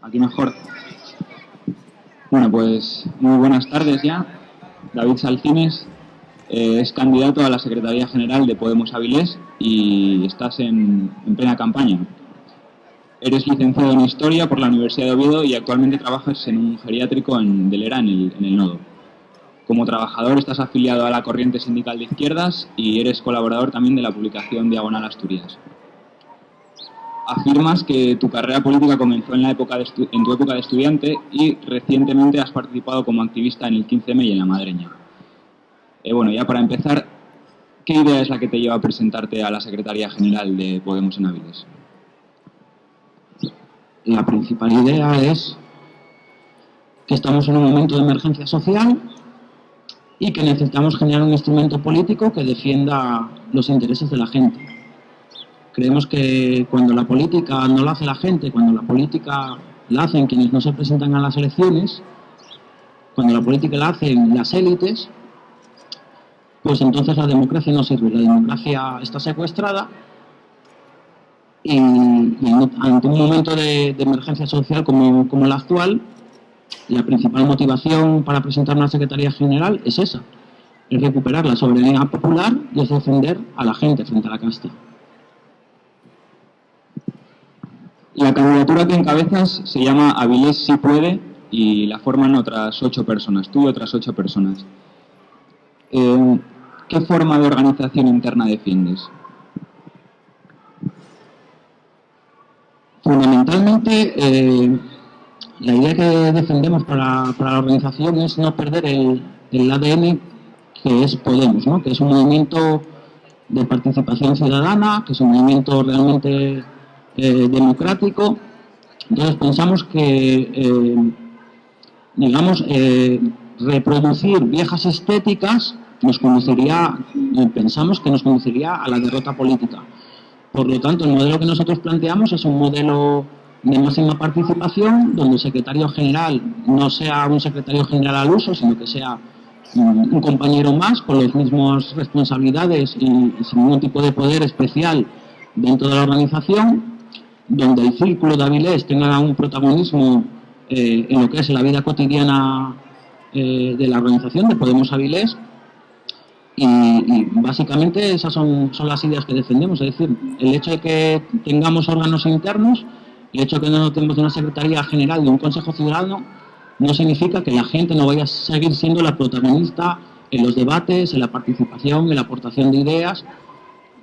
Aquí mejor. Bueno, pues muy buenas tardes ya. David Salcines es candidato a la Secretaría General de Podemos Avilés y estás en plena campaña. Eres licenciado en Historia por la Universidad de Oviedo y actualmente trabajas en un geriátrico de Lera, en el Nodo. Como trabajador estás afiliado a la Corriente Sindical de Izquierdas y eres colaborador también de la publicación Diagonal Asturias. Afirmas que tu carrera política comenzó en tu época de estudiante y recientemente has participado como activista en el 15M y en la Madreña. Bueno, ya para empezar, ¿qué idea es la que te lleva a presentarte a la Secretaría General de Podemos en Avilés? La principal idea es que estamos en un momento de emergencia social y que necesitamos generar un instrumento político que defienda los intereses de la gente. Creemos que cuando la política no la hace la gente, cuando la política la hacen quienes no se presentan a las elecciones, cuando la política la hacen las élites, pues entonces la democracia no sirve. La democracia está secuestrada y ante un momento de emergencia social como la actual, la principal motivación para presentar una Secretaría General es esa, es recuperar la soberanía popular y es defender a la gente frente a la casta. La candidatura que encabezas se llama Avilés sí puede y la forman otras 8 personas, tú y otras 8 personas. ¿Qué forma de organización interna defiendes? Fundamentalmente, la idea que defendemos para la organización es no perder el ADN que es Podemos, ¿no? Que es un movimiento de participación ciudadana, que es un movimiento realmente democrático. Entonces pensamos que, reproducir viejas estéticas pensamos que nos conduciría a la derrota política. Por lo tanto, el modelo que nosotros planteamos es un modelo de máxima participación, donde el secretario general no sea un secretario general al uso, sino que sea un compañero más con las mismas responsabilidades y sin ningún tipo de poder especial dentro de la organización, donde el círculo de Avilés tenga un protagonismo en lo que es la vida cotidiana de la organización de Podemos Avilés. Y básicamente esas son las ideas que defendemos, es decir, el hecho de que tengamos órganos internos, el hecho de que no tengamos una Secretaría General de un Consejo Ciudadano, no significa que la gente no vaya a seguir siendo la protagonista en los debates, en la participación, en la aportación de ideas.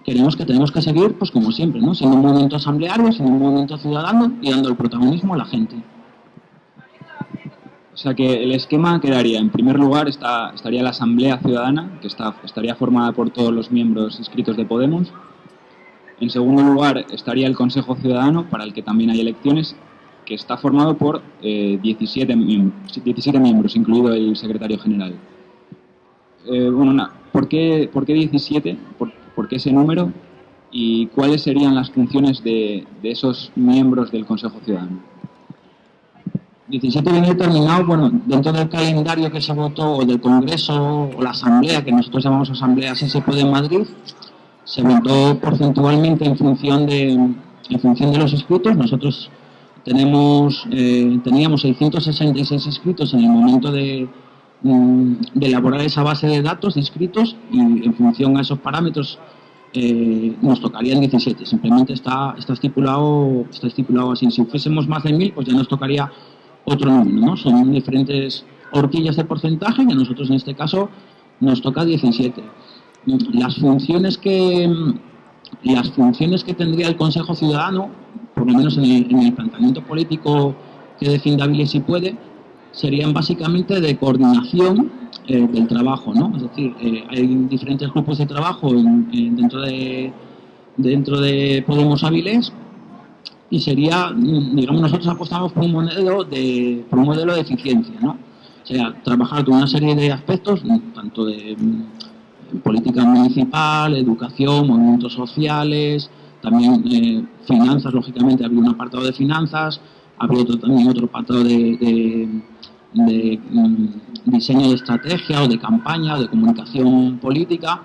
Tenemos que seguir, pues como siempre, ¿no? Siendo un movimiento asambleario, siendo un movimiento ciudadano y dando el protagonismo a la gente. O sea que el esquema quedaría, en primer lugar estaría la Asamblea Ciudadana, que estaría formada por todos los miembros inscritos de Podemos. En segundo lugar estaría el Consejo Ciudadano, para el que también hay elecciones, que está formado por 17 miembros, incluido el secretario general. ¿Por qué 17? ¿Por qué ese número? ¿Y cuáles serían las funciones de esos miembros del Consejo Ciudadano? 17 viene determinado, bueno, dentro del calendario que se votó, o del Congreso, o la Asamblea, que nosotros llamamos Asamblea, si se puede, en Madrid, se votó porcentualmente en función de los inscritos. Nosotros teníamos 666 inscritos en el momento de elaborar esa base de datos de inscritos, y en función a esos parámetros nos tocarían 17. Simplemente está estipulado así. Si fuésemos más de 1000, pues ya nos tocaría otro número, ¿no? Son diferentes horquillas de porcentaje y a nosotros en este caso nos toca 17. Las funciones que tendría el Consejo Ciudadano, por lo menos en el planteamiento político que defiende Avilés si puede, serían básicamente de coordinación del trabajo, ¿no? Es decir, hay diferentes grupos de trabajo dentro de Podemos Avilés, y sería, digamos, nosotros apostamos por un modelo de eficiencia, ¿no? O sea, trabajar con una serie de aspectos, tanto de política municipal, educación, movimientos sociales, también finanzas. Lógicamente habría un apartado de finanzas, habría también otro apartado de diseño de estrategia o de campaña o de comunicación política.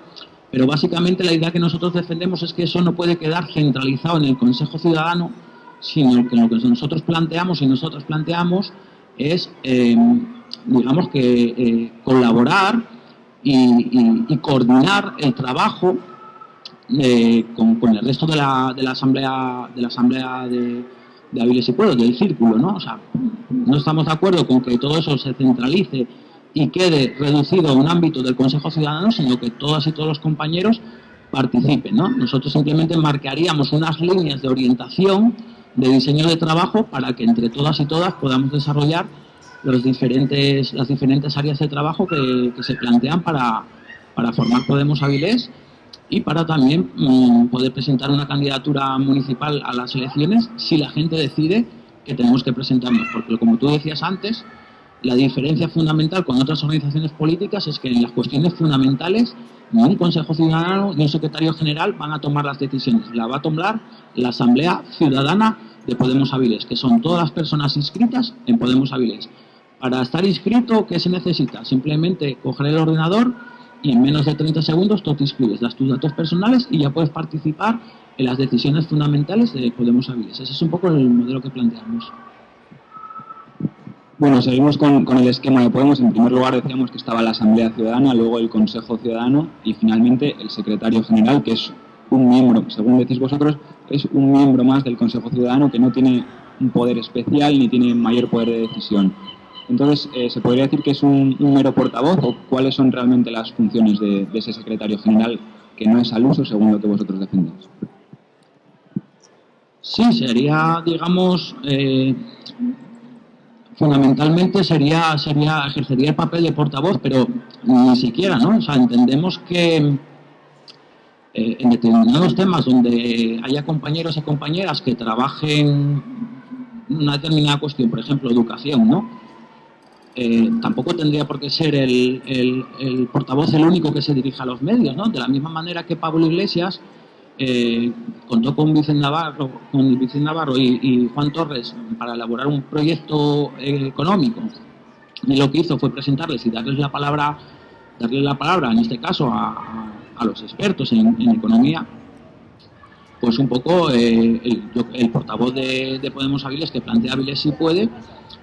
Pero básicamente la idea que nosotros defendemos es que eso no puede quedar centralizado en el Consejo Ciudadano, sino que lo que nosotros planteamos es, digamos que colaborar y coordinar el trabajo con el resto de la asamblea de Avilés y Pueblos, del círculo, ¿no? O sea, no estamos de acuerdo con que todo eso se centralice y quede reducido a un ámbito del Consejo Ciudadano, sino que todas y todos los compañeros participen, ¿no? Nosotros simplemente marcaríamos unas líneas de orientación, de diseño de trabajo, para que entre todas y todas podamos desarrollar las diferentes áreas de trabajo que se plantean para formar Podemos Avilés y para también poder presentar una candidatura municipal a las elecciones si la gente decide que tenemos que presentarnos. Porque, como tú decías antes, la diferencia fundamental con otras organizaciones políticas es que en las cuestiones fundamentales ni un Consejo Ciudadano ni un Secretario General van a tomar las decisiones. La va a tomar la Asamblea Ciudadana de Podemos Avilés, que son todas las personas inscritas en Podemos Avilés. Para estar inscrito, ¿qué se necesita? Simplemente coger el ordenador y en menos de 30 segundos tú te inscribes, das tus datos personales y ya puedes participar en las decisiones fundamentales de Podemos Avilés. Ese es un poco el modelo que planteamos. Bueno, seguimos con el esquema de Podemos. En primer lugar decíamos que estaba la Asamblea Ciudadana, luego el Consejo Ciudadano y finalmente el Secretario General, que es un miembro, según decís vosotros, es un miembro más del Consejo Ciudadano que no tiene un poder especial ni tiene mayor poder de decisión. Entonces, ¿se podría decir que es un mero portavoz o cuáles son realmente las funciones de ese Secretario General que no es al uso según lo que vosotros defendéis? Sí, sería, digamos, fundamentalmente ejercería el papel de portavoz, pero ni siquiera, ¿no? O sea, entendemos que en determinados temas donde haya compañeros y compañeras que trabajen una determinada cuestión, por ejemplo, educación, ¿no? Tampoco tendría por qué ser el portavoz el único que se dirija a los medios, ¿no? De la misma manera que Pablo Iglesias contó con Vicente Navarro y Juan Torres para elaborar un proyecto económico, y lo que hizo fue presentarles y darles la palabra en este caso a los expertos en economía. Pues un poco el portavoz de Podemos Avilés, que plantea Avilés si puede,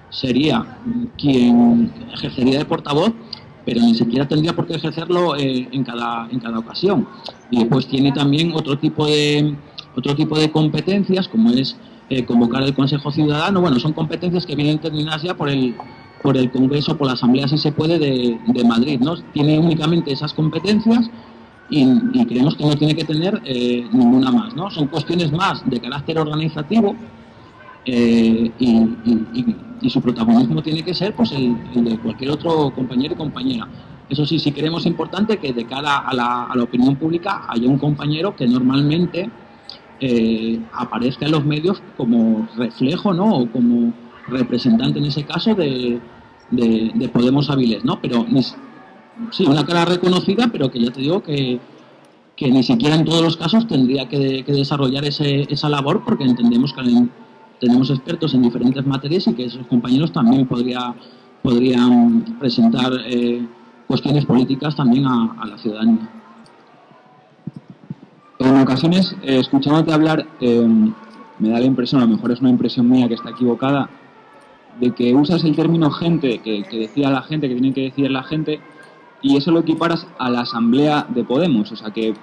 sería quien ejercería de portavoz, pero ni siquiera tendría por qué ejercerlo en cada ocasión. Y después tiene también otro tipo de competencias, como es convocar el Consejo Ciudadano. Bueno, son competencias que vienen determinadas ya por el Congreso, por la Asamblea, si se puede, de Madrid, ¿no? Tiene únicamente esas competencias y creemos que no tiene que tener ninguna más, ¿no? Son cuestiones más de carácter organizativo y su protagonismo tiene que ser pues el de cualquier otro compañero y compañera. Eso sí, sí creemos importante que de cara a la opinión pública haya un compañero que normalmente aparezca en los medios como reflejo, ¿no? O como representante en ese caso de Podemos Avilés, ¿no? Pero sí, una cara reconocida, pero que ya te digo que ni siquiera en todos los casos tendría que desarrollar esa labor, porque entendemos que tenemos expertos en diferentes materias y que esos compañeros también podrían presentar cuestiones políticas también a la ciudadanía. En ocasiones, escuchándote hablar, me da la impresión, a lo mejor es una impresión mía que está equivocada, de que usas el término gente, que decía la gente, que tiene que decir la gente, y eso lo equiparas a la asamblea de Podemos, o sea que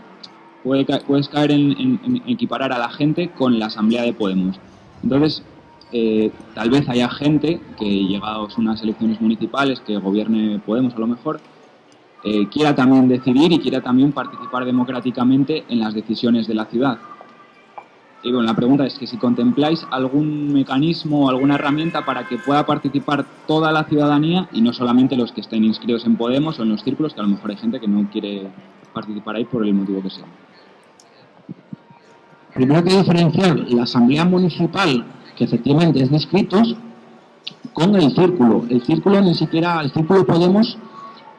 puedes caer en equiparar a la gente con la asamblea de Podemos. Entonces, tal vez haya gente que, llegados unas elecciones municipales, que gobierne Podemos a lo mejor, quiera también decidir y quiera también participar democráticamente en las decisiones de la ciudad. Y bueno, la pregunta es que si contempláis algún mecanismo o alguna herramienta para que pueda participar toda la ciudadanía y no solamente los que estén inscritos en Podemos o en los círculos, que a lo mejor hay gente que no quiere participar ahí por el motivo que sea. Primero hay que diferenciar la asamblea municipal, que efectivamente es de inscritos, con el círculo. El círculo Podemos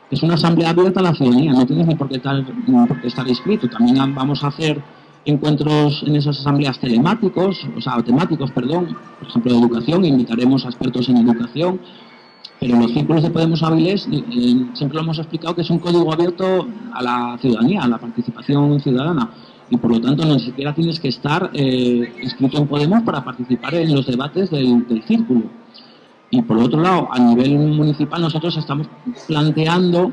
es una asamblea abierta a la ciudadanía, no tienes ni por qué estar inscrito. También vamos a hacer encuentros en esas asambleas temáticos, por ejemplo, de educación, invitaremos a expertos en educación, pero en los círculos de Podemos Avilés siempre lo hemos explicado que es un código abierto a la ciudadanía, a la participación ciudadana. y por lo tanto ni siquiera tienes que estar inscrito en Podemos para participar en los debates del círculo. Y por otro lado, a nivel municipal nosotros estamos planteando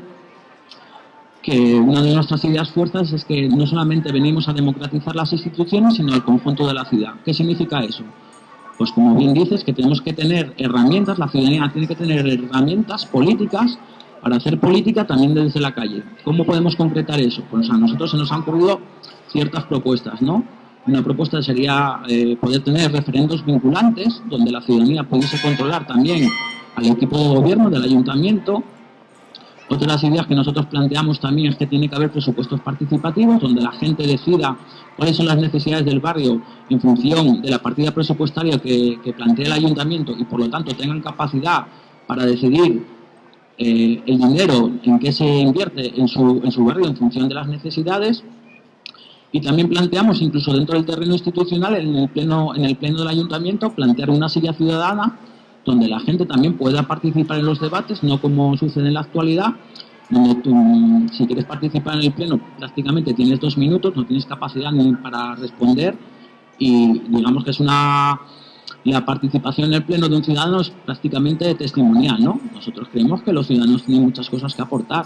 que una de nuestras ideas fuerzas es que no solamente venimos a democratizar las instituciones, sino el conjunto de la ciudad. ¿Qué significa eso? Pues como bien dices, que tenemos que tener herramientas, la ciudadanía tiene que tener herramientas políticas para hacer política también desde la calle. ¿Cómo podemos concretar eso? Pues a nosotros se nos han ocurrido ciertas propuestas, ¿no? Una propuesta sería poder tener referendos vinculantes, donde la ciudadanía pudiese controlar también al equipo de gobierno del ayuntamiento. Otra de las ideas que nosotros planteamos también es que tiene que haber presupuestos participativos, donde la gente decida cuáles son las necesidades del barrio en función de la partida presupuestaria que plantea el ayuntamiento y por lo tanto tengan capacidad para decidir el dinero en que se invierte en su barrio en función de las necesidades. Y también planteamos, incluso dentro del terreno institucional, en el pleno del ayuntamiento, plantear una silla ciudadana donde la gente también pueda participar en los debates, no como sucede en la actualidad, donde tú, si quieres participar en el pleno, prácticamente tienes 2 minutos, no tienes capacidad ni para responder, y digamos que la participación en el pleno de un ciudadano es prácticamente testimonial, ¿no? Nosotros creemos que los ciudadanos tienen muchas cosas que aportar.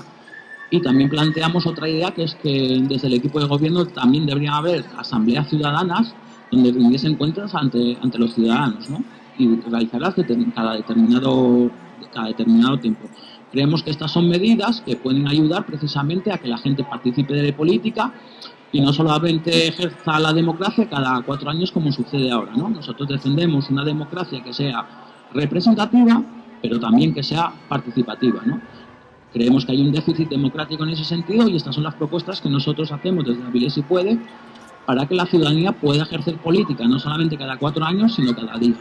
Y también planteamos otra idea, que es que desde el equipo de gobierno también deberían haber asambleas ciudadanas donde rindiesen cuentas ante los ciudadanos, ¿no? Y realizarlas cada determinado tiempo. Creemos que estas son medidas que pueden ayudar precisamente a que la gente participe de la política y no solamente ejerza la democracia cada 4 años como sucede ahora, ¿no? Nosotros defendemos una democracia que sea representativa, pero también que sea participativa, ¿no? Creemos que hay un déficit democrático en ese sentido y estas son las propuestas que nosotros hacemos desde Avilés Si Puede para que la ciudadanía pueda ejercer política, no solamente cada 4 años, sino cada día.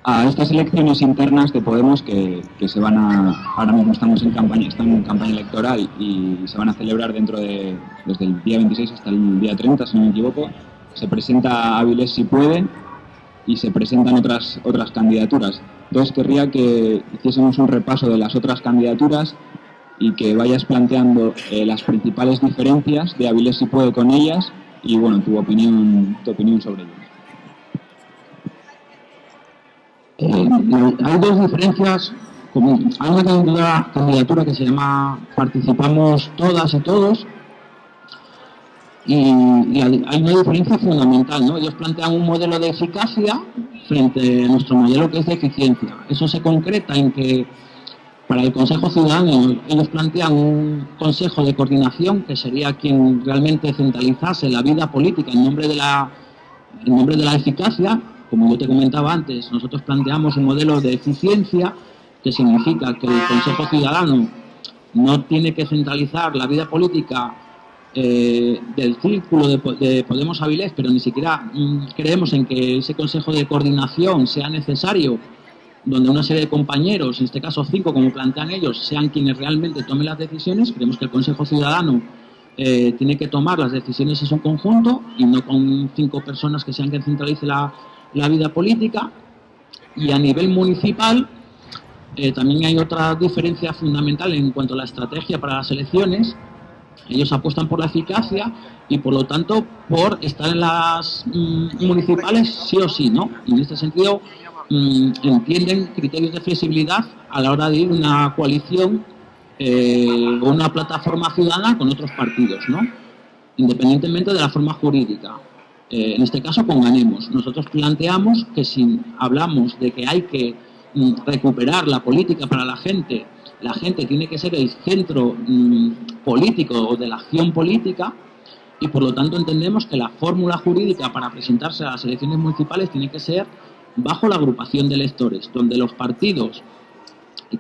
A estas elecciones internas de Podemos que se van ahora mismo están en campaña electoral y se van a celebrar desde el día 26 hasta el día 30, si no me equivoco, se presenta Avilés Si Puede y se presentan otras candidaturas. Entonces querría que hiciésemos un repaso de las otras candidaturas y que vayas planteando las principales diferencias de Avilés Si Puede con ellas y bueno, tu opinión sobre ellas. Hay 2 diferencias. Hay una candidatura que se llama Participamos Todas y Todos, y hay una diferencia fundamental, ¿no? Ellos plantean un modelo de eficacia frente a nuestro modelo, que es de eficiencia. Eso se concreta en que para el Consejo Ciudadano ellos plantean un consejo de coordinación que sería quien realmente centralizase la vida política en nombre de la eficacia. Como yo te comentaba antes, nosotros planteamos un modelo de eficiencia, que significa que el Consejo Ciudadano no tiene que centralizar la vida política del círculo de Podemos Avilés, pero ni siquiera creemos en que ese consejo de coordinación sea necesario, donde una serie de compañeros, en este caso 5, como plantean ellos, sean quienes realmente tomen las decisiones. Creemos que el Consejo Ciudadano tiene que tomar las decisiones en su conjunto y no con 5 personas que sean quien centralice la vida política. Y a nivel municipal también hay otra diferencia fundamental en cuanto a la estrategia para las elecciones. Ellos apuestan por la eficacia y por lo tanto por estar en las municipales sí o sí, ¿no? Y en este sentido entienden criterios de flexibilidad a la hora de ir a una coalición o una plataforma ciudadana con otros partidos, ¿no? Independientemente de la forma jurídica. En este caso con Ganemos. Nosotros planteamos que si hablamos de que hay que recuperar la política para la gente tiene que ser el centro político o de la acción política, y por lo tanto entendemos que la fórmula jurídica para presentarse a las elecciones municipales tiene que ser bajo la agrupación de electores, donde los partidos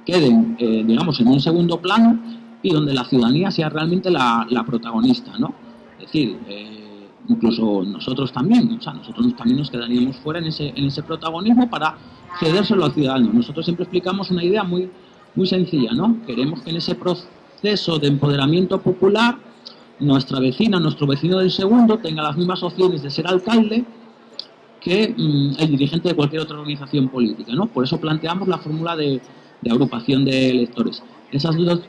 queden, digamos, en un segundo plano y donde la ciudadanía sea realmente la protagonista, ¿no? Es decir, incluso nosotros también, o sea, nosotros también nos quedaríamos fuera en ese protagonismo para cedérselo al ciudadano. Nosotros siempre explicamos una idea muy sencilla, ¿no? Queremos que en ese proceso de empoderamiento popular nuestra vecina, nuestro vecino del segundo tenga las mismas opciones de ser alcalde que el dirigente de cualquier otra organización política, ¿no? Por eso planteamos la fórmula de agrupación de electores. Esas 2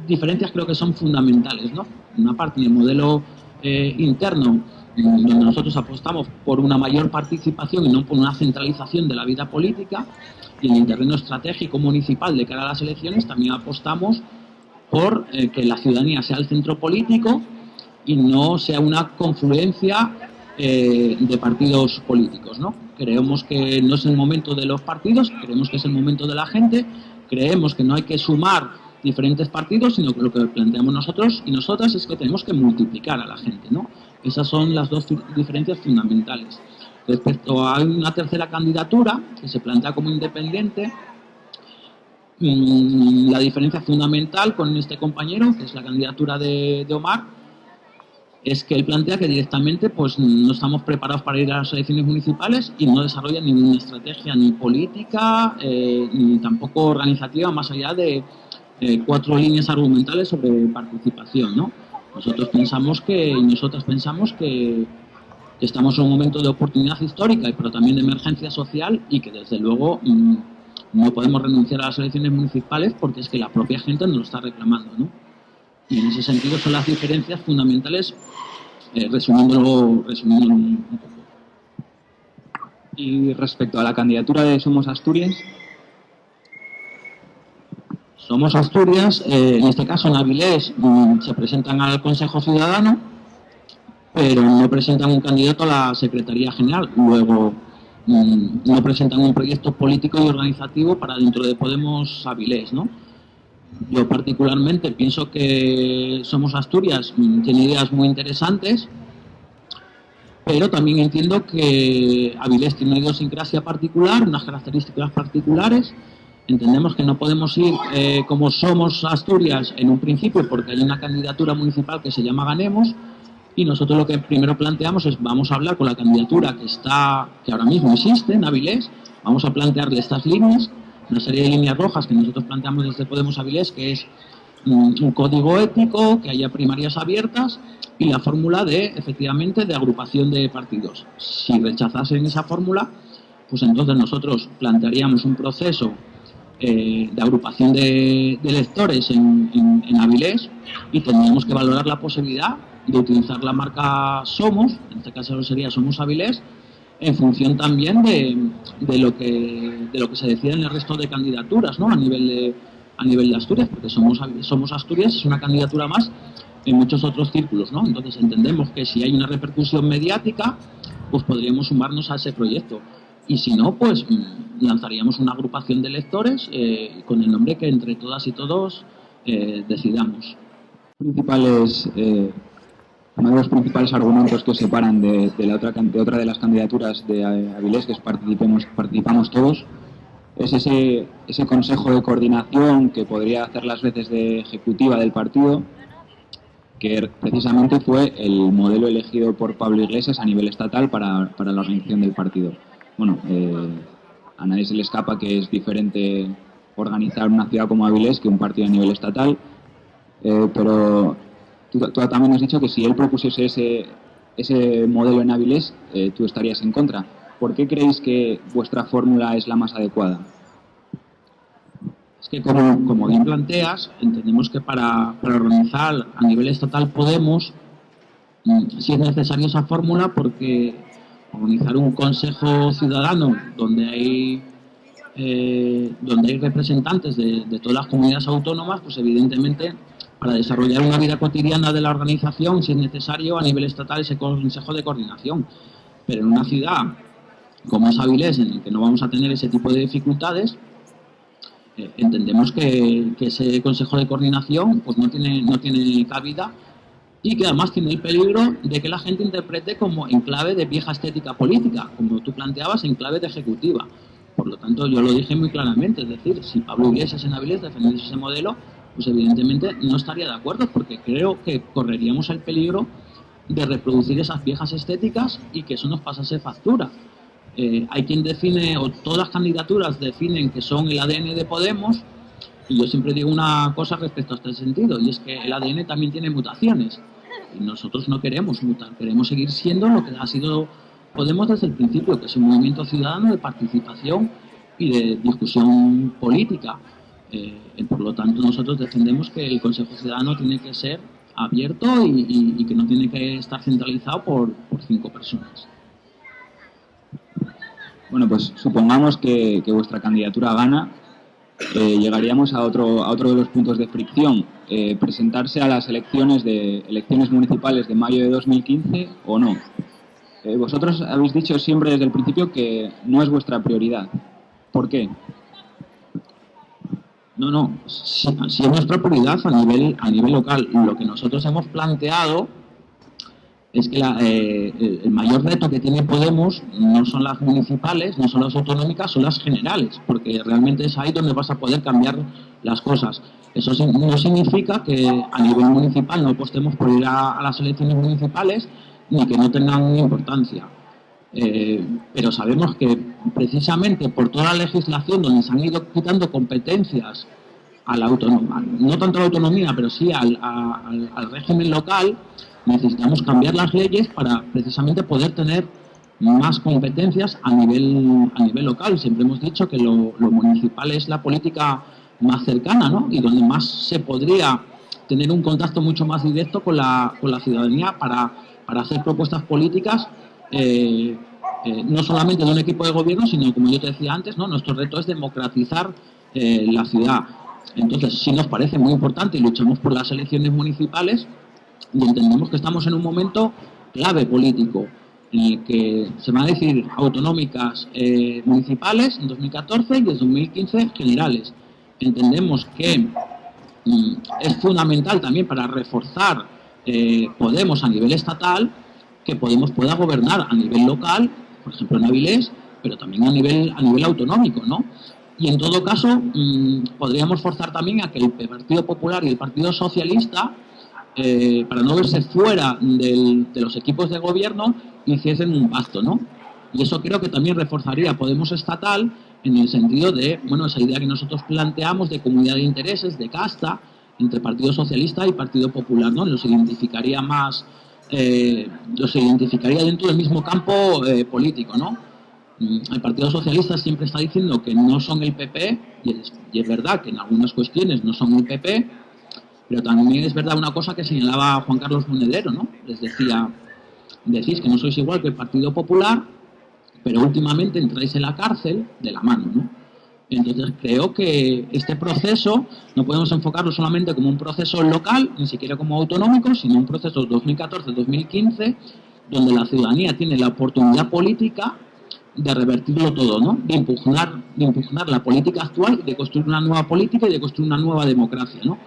diferencias creo que son fundamentales, ¿no? Una parte del modelo interno, donde nosotros apostamos por una mayor participación y no por una centralización de la vida política, y en el terreno estratégico municipal de cara a las elecciones también apostamos por que la ciudadanía sea el centro político y no sea una confluencia de partidos políticos, ¿no? Creemos que no es el momento de los partidos, creemos que es el momento de la gente, creemos que no hay que sumar diferentes partidos, sino que lo que planteamos nosotros y nosotras es que tenemos que multiplicar a la gente, ¿no? Esas son las dos diferencias fundamentales. Respecto a una tercera candidatura que se plantea como independiente, la diferencia fundamental con este compañero, que es la candidatura de Omar, es que él plantea que directamente pues no estamos preparados para ir a las elecciones municipales y no desarrolla ninguna estrategia ni política ni tampoco organizativa más allá de 4 líneas argumentales sobre participación, ¿no? Nosotros pensamos que estamos en un momento de oportunidad histórica, pero también de emergencia social y que desde luego no podemos renunciar a las elecciones municipales porque es que la propia gente nos lo está reclamando, ¿no? Y en ese sentido son las diferencias fundamentales, resumiéndolo un poco. Y respecto a la candidatura de Somos Asturias. Somos Asturias, en este caso en Avilés, se presentan al Consejo Ciudadano, pero no presentan un candidato a la Secretaría General. Luego no presentan un proyecto político y organizativo para dentro de Podemos Avilés, ¿no? Yo particularmente pienso que Somos Asturias tiene ideas muy interesantes, pero también entiendo que Avilés tiene una idiosincrasia particular, unas características particulares. Entendemos que no podemos ir como Somos Asturias en un principio porque hay una candidatura municipal que se llama Ganemos y nosotros lo que primero planteamos es vamos a hablar con la candidatura que ahora mismo existe en Avilés, vamos a plantearle estas líneas, una serie de líneas rojas que nosotros planteamos desde Podemos Avilés, que es un código ético, que haya primarias abiertas y la fórmula efectivamente, de agrupación de partidos. Si rechazasen esa fórmula, pues entonces nosotros plantearíamos un proceso de agrupación de electores en Avilés y tendríamos que valorar la posibilidad de utilizar la marca Somos, en este caso sería Somos Avilés, en función también de lo que se decida en el resto de candidaturas, ¿no? a nivel de Asturias, porque Somos Asturias es una candidatura más en muchos otros círculos, ¿no? Entonces entendemos que si hay una repercusión mediática, pues podríamos sumarnos a ese proyecto. Y si no, pues lanzaríamos una agrupación de electores con el nombre que entre todas y todos decidamos. Uno de los principales argumentos que os separan de otra de las candidaturas de Avilés, que es participamos todos, es ese consejo de coordinación que podría hacer las veces de ejecutiva del partido, que precisamente fue el modelo elegido por Pablo Iglesias a nivel estatal para la organización del partido. Bueno, a nadie se le escapa que es diferente organizar una ciudad como Avilés que un partido a nivel estatal, pero tú también has dicho que si él propusiese ese modelo en Avilés, tú estarías en contra. ¿Por qué creéis que vuestra fórmula es la más adecuada? Es que como bien planteas, entendemos que para organizar a nivel estatal Podemos, sí es necesaria esa fórmula porque organizar un consejo ciudadano donde hay representantes de todas las comunidades autónomas, pues evidentemente para desarrollar una vida cotidiana de la organización si es necesario a nivel estatal ese consejo de coordinación. Pero en una ciudad como es Avilés, en el que no vamos a tener ese tipo de dificultades, entendemos que ese consejo de coordinación pues no tiene cabida y que además tiene el peligro de que la gente interprete como en clave de vieja estética política, como tú planteabas, en clave de ejecutiva. Por lo tanto, yo lo dije muy claramente, es decir, si Pablo Iglesias en Avilés defendiese ese modelo, pues evidentemente no estaría de acuerdo, porque creo que correríamos el peligro de reproducir esas viejas estéticas y que eso nos pasase factura. Hay quien define, o todas las candidaturas definen que son el ADN de Podemos, y yo siempre digo una cosa respecto a este sentido, y es que el ADN también tiene mutaciones, y nosotros no queremos mutar, queremos seguir siendo lo que ha sido Podemos desde el principio, que es un movimiento ciudadano de participación y de discusión política. Por lo tanto, nosotros defendemos que el Consejo Ciudadano tiene que ser abierto y que no tiene que estar centralizado por 5 personas. Bueno, pues supongamos que vuestra candidatura gana, llegaríamos a otro de los puntos de fricción, presentarse a las elecciones municipales de mayo de 2015 o no. Vosotros habéis dicho siempre desde el principio que no es vuestra prioridad. ¿Por qué? No, sí es nuestra prioridad a nivel local. Lo que nosotros hemos planteado es que el mayor reto que tiene Podemos no son las municipales, no son las autonómicas, son las generales, porque realmente es ahí donde vas a poder cambiar las cosas. Eso no significa que a nivel municipal no apostemos por ir a las elecciones municipales ni que no tengan importancia. Pero sabemos que precisamente por toda la legislación donde se han ido quitando competencias a la autonomía, no tanto a la autonomía, pero sí al régimen local, necesitamos cambiar las leyes para precisamente poder tener más competencias a nivel local. Siempre hemos dicho que lo municipal es la política más cercana, ¿no? Y donde más se podría tener un contacto mucho más directo con la ciudadanía para hacer propuestas políticas, no solamente de un equipo de gobierno, sino, como yo te decía antes, ¿no? Nuestro reto es democratizar la ciudad. Entonces, sí nos parece muy importante y luchamos por las elecciones municipales y entendemos que estamos en un momento clave político en el que se van a decidir autonómicas, municipales en 2014 y en 2015 generales. Entendemos que es fundamental también para reforzar Podemos a nivel estatal, que Podemos pueda gobernar a nivel local, por ejemplo en Avilés, pero también a nivel autonómico, ¿no? Y en todo caso, podríamos forzar también a que el Partido Popular y el Partido Socialista, para no verse fuera de los equipos de gobierno, hiciesen un pacto, ¿no? Y eso creo que también reforzaría Podemos estatal en el sentido de, bueno, esa idea que nosotros planteamos de comunidad de intereses, de casta, entre Partido Socialista y Partido Popular, ¿no? Los identificaría dentro del mismo campo político, ¿no? El Partido Socialista siempre está diciendo que no son el PP, y es verdad que en algunas cuestiones no son el PP, pero también es verdad una cosa que señalaba Juan Carlos Monedero, ¿no? Les decía, decís que no sois igual que el Partido Popular, pero últimamente entráis en la cárcel de la mano, ¿no? Entonces creo que este proceso no podemos enfocarlo solamente como un proceso local, ni siquiera como autonómico, sino un proceso 2014-2015, donde la ciudadanía tiene la oportunidad política de revertirlo todo, ¿no? De impugnar la política actual, de construir una nueva política y de construir una nueva democracia, ¿no?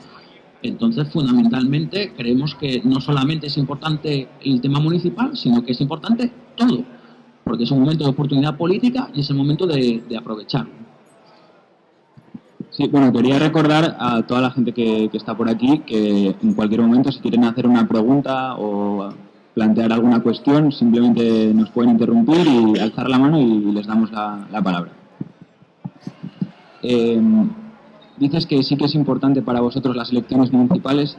Entonces, fundamentalmente, creemos que no solamente es importante el tema municipal, sino que es importante todo, porque es un momento de oportunidad política y es el momento de aprovecharlo. Sí, bueno, quería recordar a toda la gente que está por aquí que en cualquier momento, si quieren hacer una pregunta o plantear alguna cuestión, simplemente nos pueden interrumpir y alzar la mano y les damos la palabra. Dices que sí que es importante para vosotros las elecciones municipales.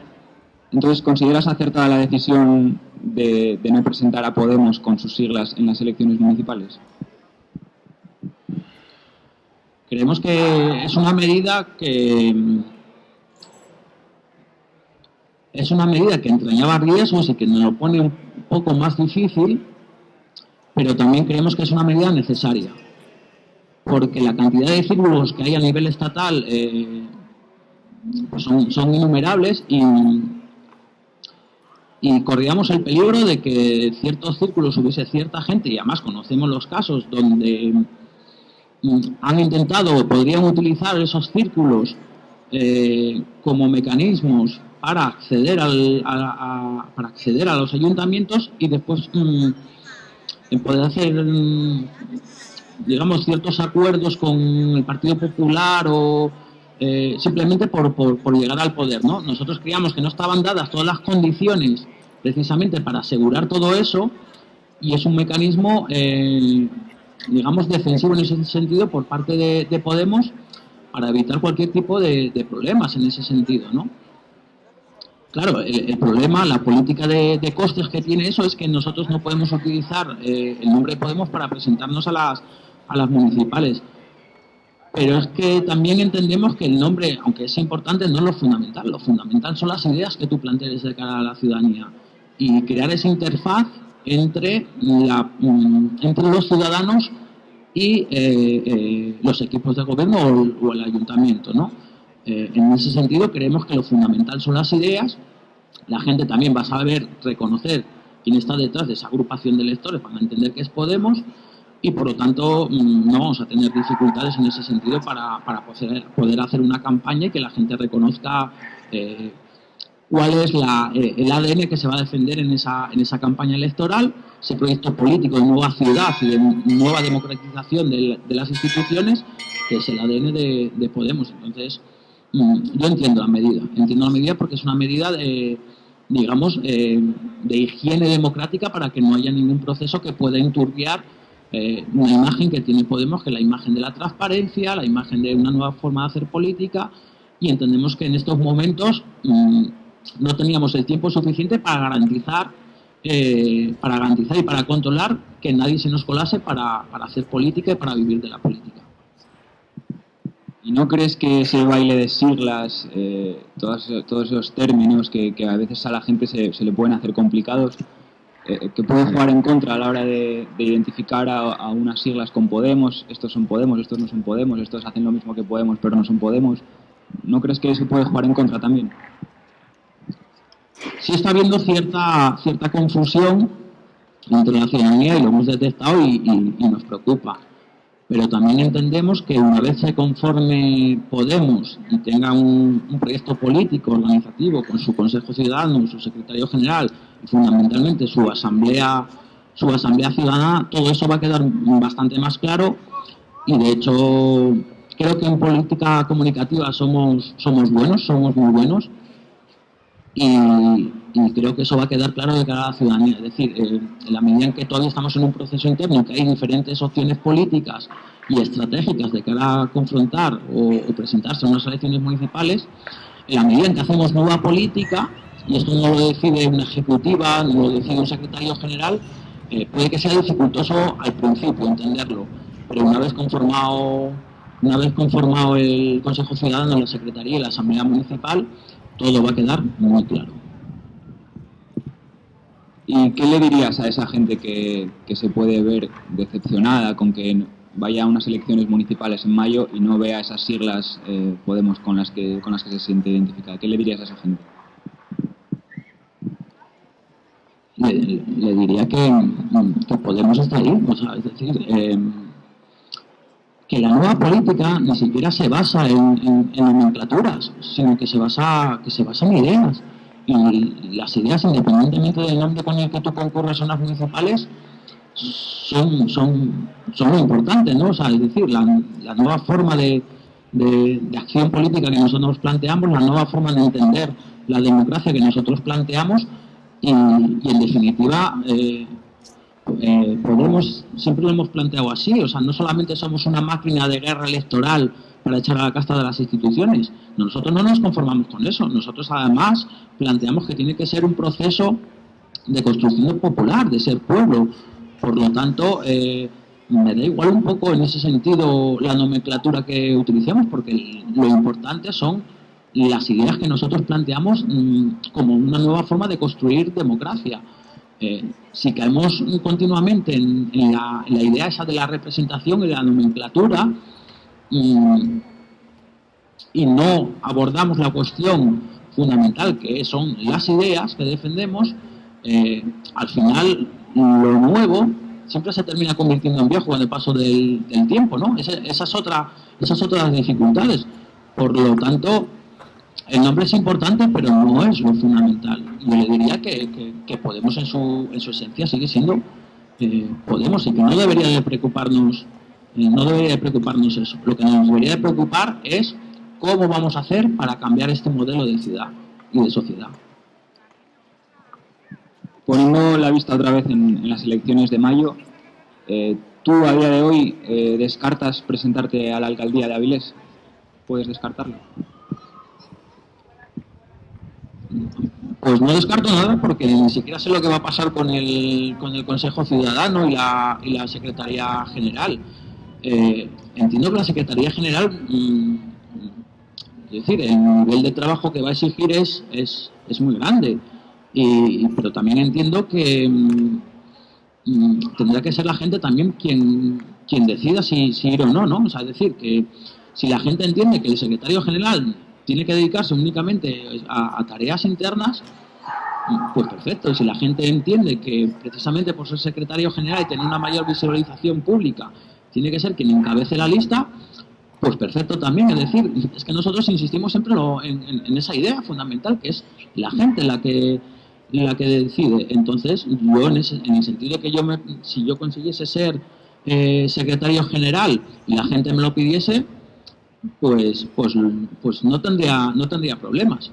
Entonces, ¿consideras acertada la decisión de no presentar a Podemos con sus siglas en las elecciones municipales? Creemos que es una medida que entrañaba riesgos y que nos lo pone un poco más difícil, pero también creemos que es una medida necesaria, porque la cantidad de círculos que hay a nivel estatal pues son innumerables y corríamos el peligro de que en ciertos círculos hubiese cierta gente, y además conocemos los casos donde han intentado o podrían utilizar esos círculos como mecanismos para acceder a los ayuntamientos y después poder hacer digamos ciertos acuerdos con el Partido Popular o simplemente por llegar al poder, ¿no? Nosotros creíamos que no estaban dadas todas las condiciones precisamente para asegurar todo eso, y es un mecanismo digamos defensivo en ese sentido por parte de Podemos para evitar cualquier tipo de problemas en ese sentido, ¿no? Claro, el problema, la política de costes que tiene eso es que nosotros no podemos utilizar el nombre de Podemos para presentarnos a las municipales. Pero es que también entendemos que el nombre, aunque es importante, no es lo fundamental son las ideas que tú plantees de cara a la ciudadanía y crear esa interfaz entre, entre los ciudadanos y los equipos de gobierno o el ayuntamiento, ¿no? En ese sentido creemos que lo fundamental son las ideas, la gente también va a saber reconocer quién está detrás de esa agrupación de electores, van a entender que es Podemos y por lo tanto no vamos a tener dificultades en ese sentido para poder hacer una campaña y que la gente reconozca cuál es el ADN que se va a defender en esa campaña electoral, ese proyecto político de nueva ciudad y de nueva democratización de las instituciones, que es el ADN de Podemos. Entonces, yo entiendo la medida porque es una medida digamos, de higiene democrática para que no haya ningún proceso que pueda enturbiar una imagen que tiene Podemos, que es la imagen de la transparencia, la imagen de una nueva forma de hacer política, y entendemos que en estos momentos no teníamos el tiempo suficiente para garantizar y para controlar que nadie se nos colase para hacer política y para vivir de la política. ¿Y no crees que ese baile de siglas, todos esos términos que a veces a la gente se le pueden hacer complicados, que puede jugar en contra a la hora de identificar a unas siglas con Podemos, estos son Podemos, estos no son Podemos, estos hacen lo mismo que Podemos pero no son Podemos? ¿No crees que eso puede jugar en contra también? Sí está habiendo cierta confusión entre la ciudadanía y lo hemos detectado y nos preocupa. Pero también entendemos que una vez se conforme Podemos y tenga un proyecto político, organizativo, con su Consejo Ciudadano, su Secretario General y fundamentalmente su Asamblea Ciudadana, todo eso va a quedar bastante más claro y de hecho creo que en política comunicativa somos buenos, somos muy buenos y creo que eso va a quedar claro de cara a la ciudadanía. Es decir, en la medida en que todavía estamos en un proceso interno en que hay diferentes opciones políticas y estratégicas de cara a confrontar o presentarse en unas elecciones municipales, en la medida en que hacemos nueva política, y esto no lo decide una ejecutiva, no lo decide un secretario general, puede que sea dificultoso al principio entenderlo, pero una vez conformado el Consejo Ciudadano, la Secretaría y la Asamblea Municipal, todo va a quedar muy claro. ¿Y qué le dirías a esa gente que se puede ver decepcionada con que vaya a unas elecciones municipales en mayo y no vea esas siglas Podemos con las que se siente identificada? ¿Qué le dirías a esa gente? Le diría que Podemos estar ahí, o sea, es decir, que la nueva política ni siquiera se basa en nomenclaturas, sino que se basa en ideas. Y las ideas, independientemente del nombre con el que tú concurres a unas municipales, son muy importantes, ¿no? O sea, es decir, la nueva forma de acción política que nosotros planteamos, la nueva forma de entender la democracia que nosotros planteamos y en definitiva Podemos siempre lo hemos planteado así, o sea, no solamente somos una máquina de guerra electoral para echar a la casta de las instituciones, nosotros no nos conformamos con eso, nosotros además planteamos que tiene que ser un proceso de construcción popular, de ser pueblo, por lo tanto me da igual un poco en ese sentido la nomenclatura que utilicemos, porque lo importante son las ideas que nosotros planteamos como una nueva forma de construir democracia. Si caemos continuamente en la idea esa de la representación y de la nomenclatura y no abordamos la cuestión fundamental que son las ideas que defendemos, al final lo nuevo siempre se termina convirtiendo en viejo con el paso del tiempo, ¿no? Esas otras dificultades. Por lo tanto, el nombre es importante, pero no es lo fundamental. Yo le diría que Podemos en su esencia sigue siendo Podemos y que no debería de preocuparnos eso. Lo que nos debería de preocupar es cómo vamos a hacer para cambiar este modelo de ciudad y de sociedad. Poniendo la vista otra vez en las elecciones de mayo, ¿tú a día de hoy descartas presentarte a la alcaldía de Avilés? ¿Puedes descartarlo? Pues no descarto nada porque ni siquiera sé lo que va a pasar con el Consejo Ciudadano y la Secretaría General. entiendo que la Secretaría General, es decir, el nivel de trabajo que va a exigir es muy grande, pero también entiendo que tendrá que ser la gente también quien decida si ir o no, ¿no? O sea, es decir, que si la gente entiende que el secretario general tiene que dedicarse únicamente a tareas internas, pues perfecto. Y si la gente entiende que precisamente por ser secretario general y tener una mayor visualización pública tiene que ser quien encabece la lista, pues perfecto también. Es decir, es que nosotros insistimos siempre en esa idea fundamental, que es la gente la que decide. Entonces, yo en el sentido de que si yo consiguiese ser secretario general y la gente me lo pidiese, pues no tendría problemas.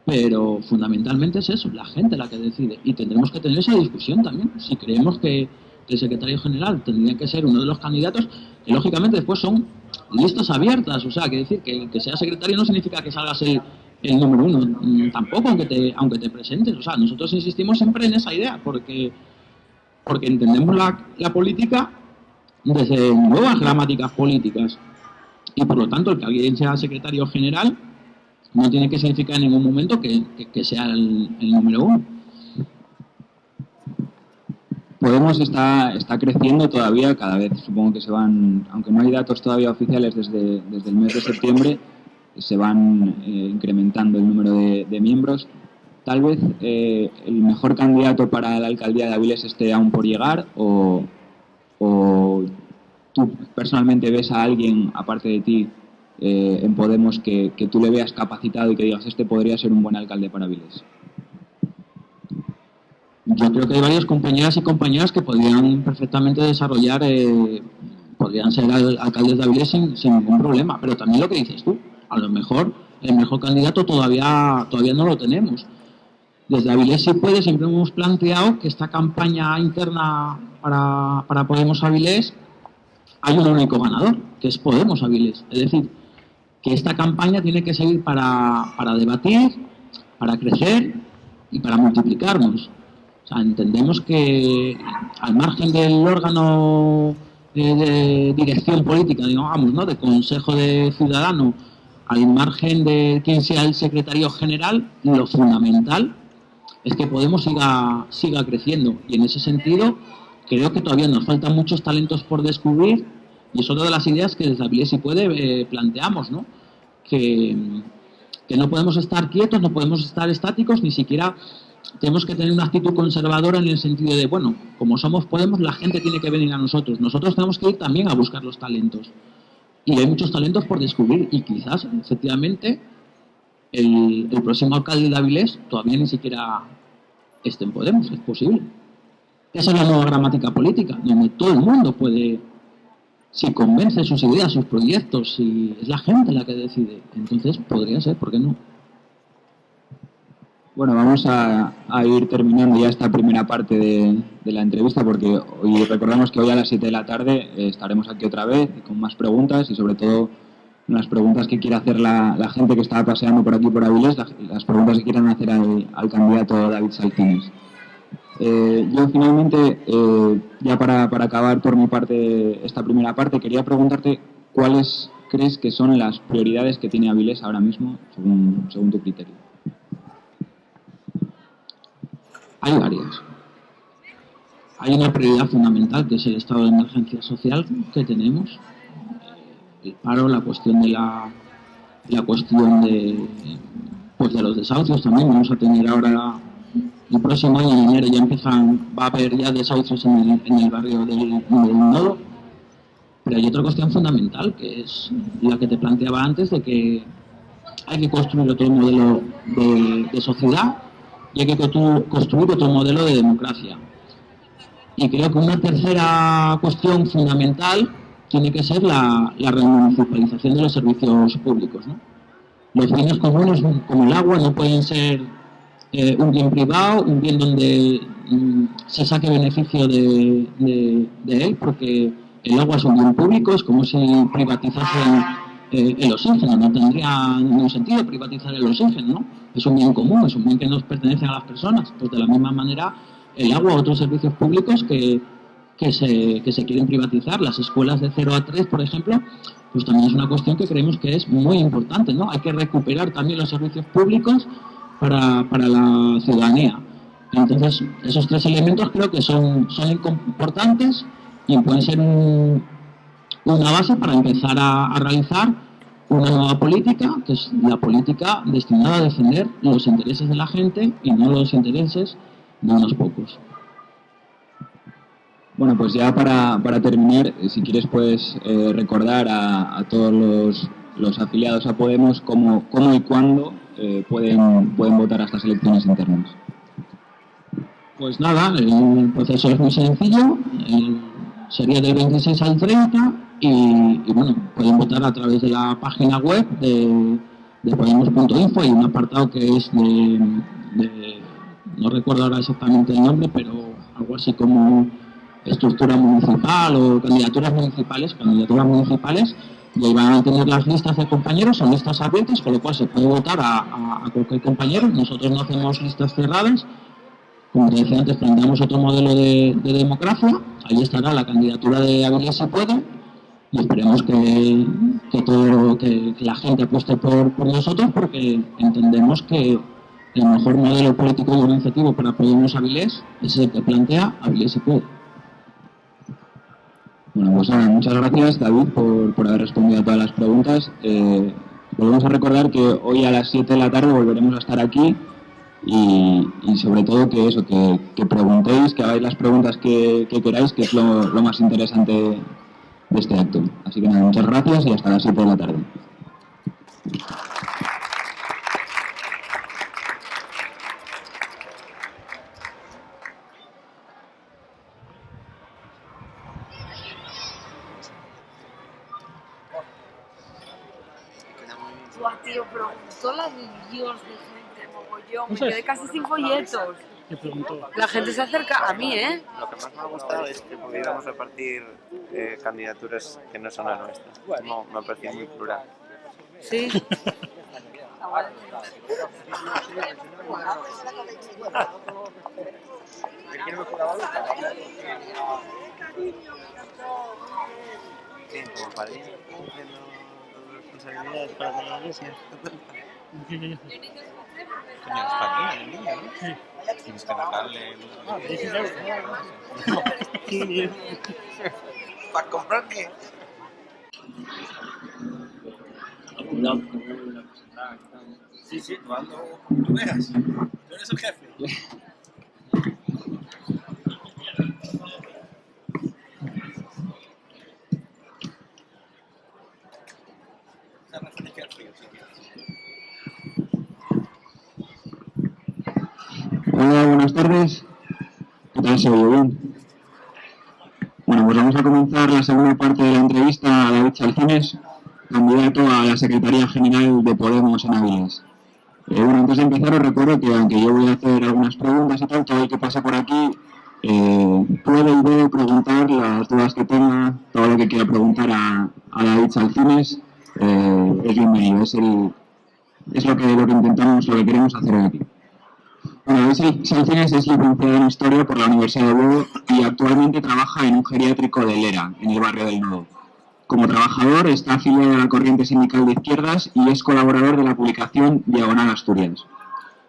Pero fundamentalmente es eso, la gente la que decide. Y tendremos que tener esa discusión también. Si creemos que el secretario general tendría que ser uno de los candidatos, que lógicamente después son listas abiertas. O sea, que decir que sea secretario no significa que salgas el número uno, tampoco, aunque te presentes. O sea, nosotros insistimos siempre en esa idea, porque entendemos la política desde nuevas gramáticas políticas. Y por lo tanto, el que alguien sea secretario general no tiene que significar en ningún momento que sea el número uno. Podemos está creciendo todavía, cada vez supongo que se van, aunque no hay datos todavía oficiales desde el mes de septiembre, se van incrementando el número de miembros. Tal vez el mejor candidato para la alcaldía de Avilés esté aún por llegar, o tú personalmente ves a alguien, aparte de ti, en Podemos que tú le veas capacitado y que digas, este podría ser un buen alcalde para Avilés. Yo creo que hay varios compañeras y compañeras que podrían perfectamente desarrollar, podrían ser alcaldes de Avilés sin ningún problema, pero también lo que dices tú, a lo mejor el mejor candidato todavía no lo tenemos. Desde Avilés Si Puede siempre hemos planteado que esta campaña interna para Podemos Avilés hay un único ganador, que es Podemos Avilés. Es decir, que esta campaña tiene que servir para debatir, para crecer y para multiplicarnos. O sea, entendemos que al margen del órgano de dirección política, digamos, ¿no?, de Consejo de Ciudadano, al margen de quién sea el secretario general, lo fundamental es que Podemos siga creciendo. Y en ese sentido, creo que todavía nos faltan muchos talentos por descubrir, y es otra de las ideas que desde Avilés Si Puede planteamos, ¿no? Que no podemos estar quietos, no podemos estar estáticos, ni siquiera tenemos que tener una actitud conservadora en el sentido de, bueno, como somos Podemos, la gente tiene que venir a nosotros. Nosotros tenemos que ir también a buscar los talentos. Y hay muchos talentos por descubrir, y quizás, efectivamente, el próximo alcalde de Avilés todavía ni siquiera esté en Podemos, es posible. Esa es la nueva gramática política, donde todo el mundo puede, si convence sus ideas, sus proyectos, si es la gente la que decide, entonces podría ser, ¿por qué no? Bueno, vamos a ir terminando ya esta primera parte de la entrevista, porque hoy recordamos que hoy a las 7 de la tarde estaremos aquí otra vez con más preguntas, y sobre todo las preguntas que quiera hacer la gente que está paseando por aquí por Avilés, las preguntas que quieran hacer al candidato David Salcines. Yo finalmente, ya para acabar por mi parte esta primera parte, quería preguntarte cuáles crees que son las prioridades que tiene Avilés ahora mismo, según tu criterio. Hay varias. Hay una prioridad fundamental, que es el estado de emergencia social que tenemos, el paro, la cuestión de los desahucios también. Vamos a tener ahora, el próximo año, en enero, va a haber ya desahucios en el barrio del Nodo. Pero hay otra cuestión fundamental, que es la que te planteaba antes, de que hay que construir otro modelo de sociedad, y hay que construir otro modelo de democracia. Y creo que una tercera cuestión fundamental tiene que ser la remunicipalización de los servicios públicos, ¿no? Los bienes comunes, como el agua, no pueden ser un bien privado, un bien donde se saque beneficio de él, porque el agua es un bien público. Es como si privatizasen el oxígeno. No tendría ningún sentido privatizar el oxígeno, ¿no? Es un bien común, es un bien que nos pertenece a las personas. Pues de la misma manera, el agua u otros servicios públicos que que se quieren privatizar. Las escuelas de 0 a 3, por ejemplo, pues también es una cuestión que creemos que es muy importante, ¿no? Hay que recuperar también los servicios públicos para la ciudadanía. Entonces, esos 3 elementos creo que son importantes y pueden ser una base para empezar a realizar una nueva política, que es la política destinada a defender los intereses de la gente y no los intereses de unos pocos. Bueno, pues ya para terminar, si quieres pues recordar a todos los afiliados a Podemos cómo y cuándo pueden votar a estas elecciones internas. Pues nada, el proceso es muy sencillo, sería del 26 al 30 y bueno, pueden votar a través de la página web de podemos.info. Hay un apartado que es no recuerdo ahora exactamente el nombre, pero algo así como estructura municipal o candidaturas municipales, y ahí van a tener las listas de compañeros, son listas abiertas, con lo cual se puede votar a cualquier compañero. Nosotros no hacemos listas cerradas. Como te decía antes, planteamos otro modelo de democracia. Ahí estará la candidatura de Avilés Si Puede y esperemos que la gente apueste por nosotros, porque entendemos que el mejor modelo político y organizativo para Podemos Avilés es el que plantea Avilés Si Puede. Bueno, pues muchas gracias, David, por haber respondido a todas las preguntas. Volvemos a recordar que hoy a las 7 de la tarde volveremos a estar aquí y sobre todo que preguntéis, que hagáis las preguntas que queráis, que es lo más interesante de este acto. Así que nada, muchas gracias y hasta las 7 de la tarde. Buah, tío, preguntó la de Dios de gente, mogollón. Me quedé casi sin folletos. ¿Qué preguntó? La gente se acerca a mí, ¿eh? Lo que más me ha gustado es que pudiéramos repartir candidaturas que no son las nuestras. No, me parecía muy plural. Sí. Sí, como padrino, cumpliendo responsabilidades para con la iglesia. ¿Qué querías? Coño, es padrino del niño, ¿no? Sí. Tienes que dejarle... ¿Para comprar qué? Sí, sí, cuando tú veas. Tú eres el jefe. Hola, buenas tardes. ¿Qué tal? ¿Se oye bien? Bueno, pues vamos a comenzar la segunda parte de la entrevista a David Salcines, candidato a la Secretaría General de Podemos en Avilés. Bueno, antes de empezar os recuerdo que aunque yo voy a hacer algunas preguntas y tal, todo el que pase por aquí puede y debe preguntar las dudas que tenga, todo lo que quiera preguntar a David Salcines es bienvenido, es lo que intentamos, lo que queremos hacer hoy aquí. Bueno, David Salcines es licenciado en Historia por la Universidad de Oviedo y actualmente trabaja en un geriátrico de Lera, en el barrio del Nodo. Como trabajador está afiliado a la corriente sindical de izquierdas y es colaborador de la publicación Diagonal Asturias.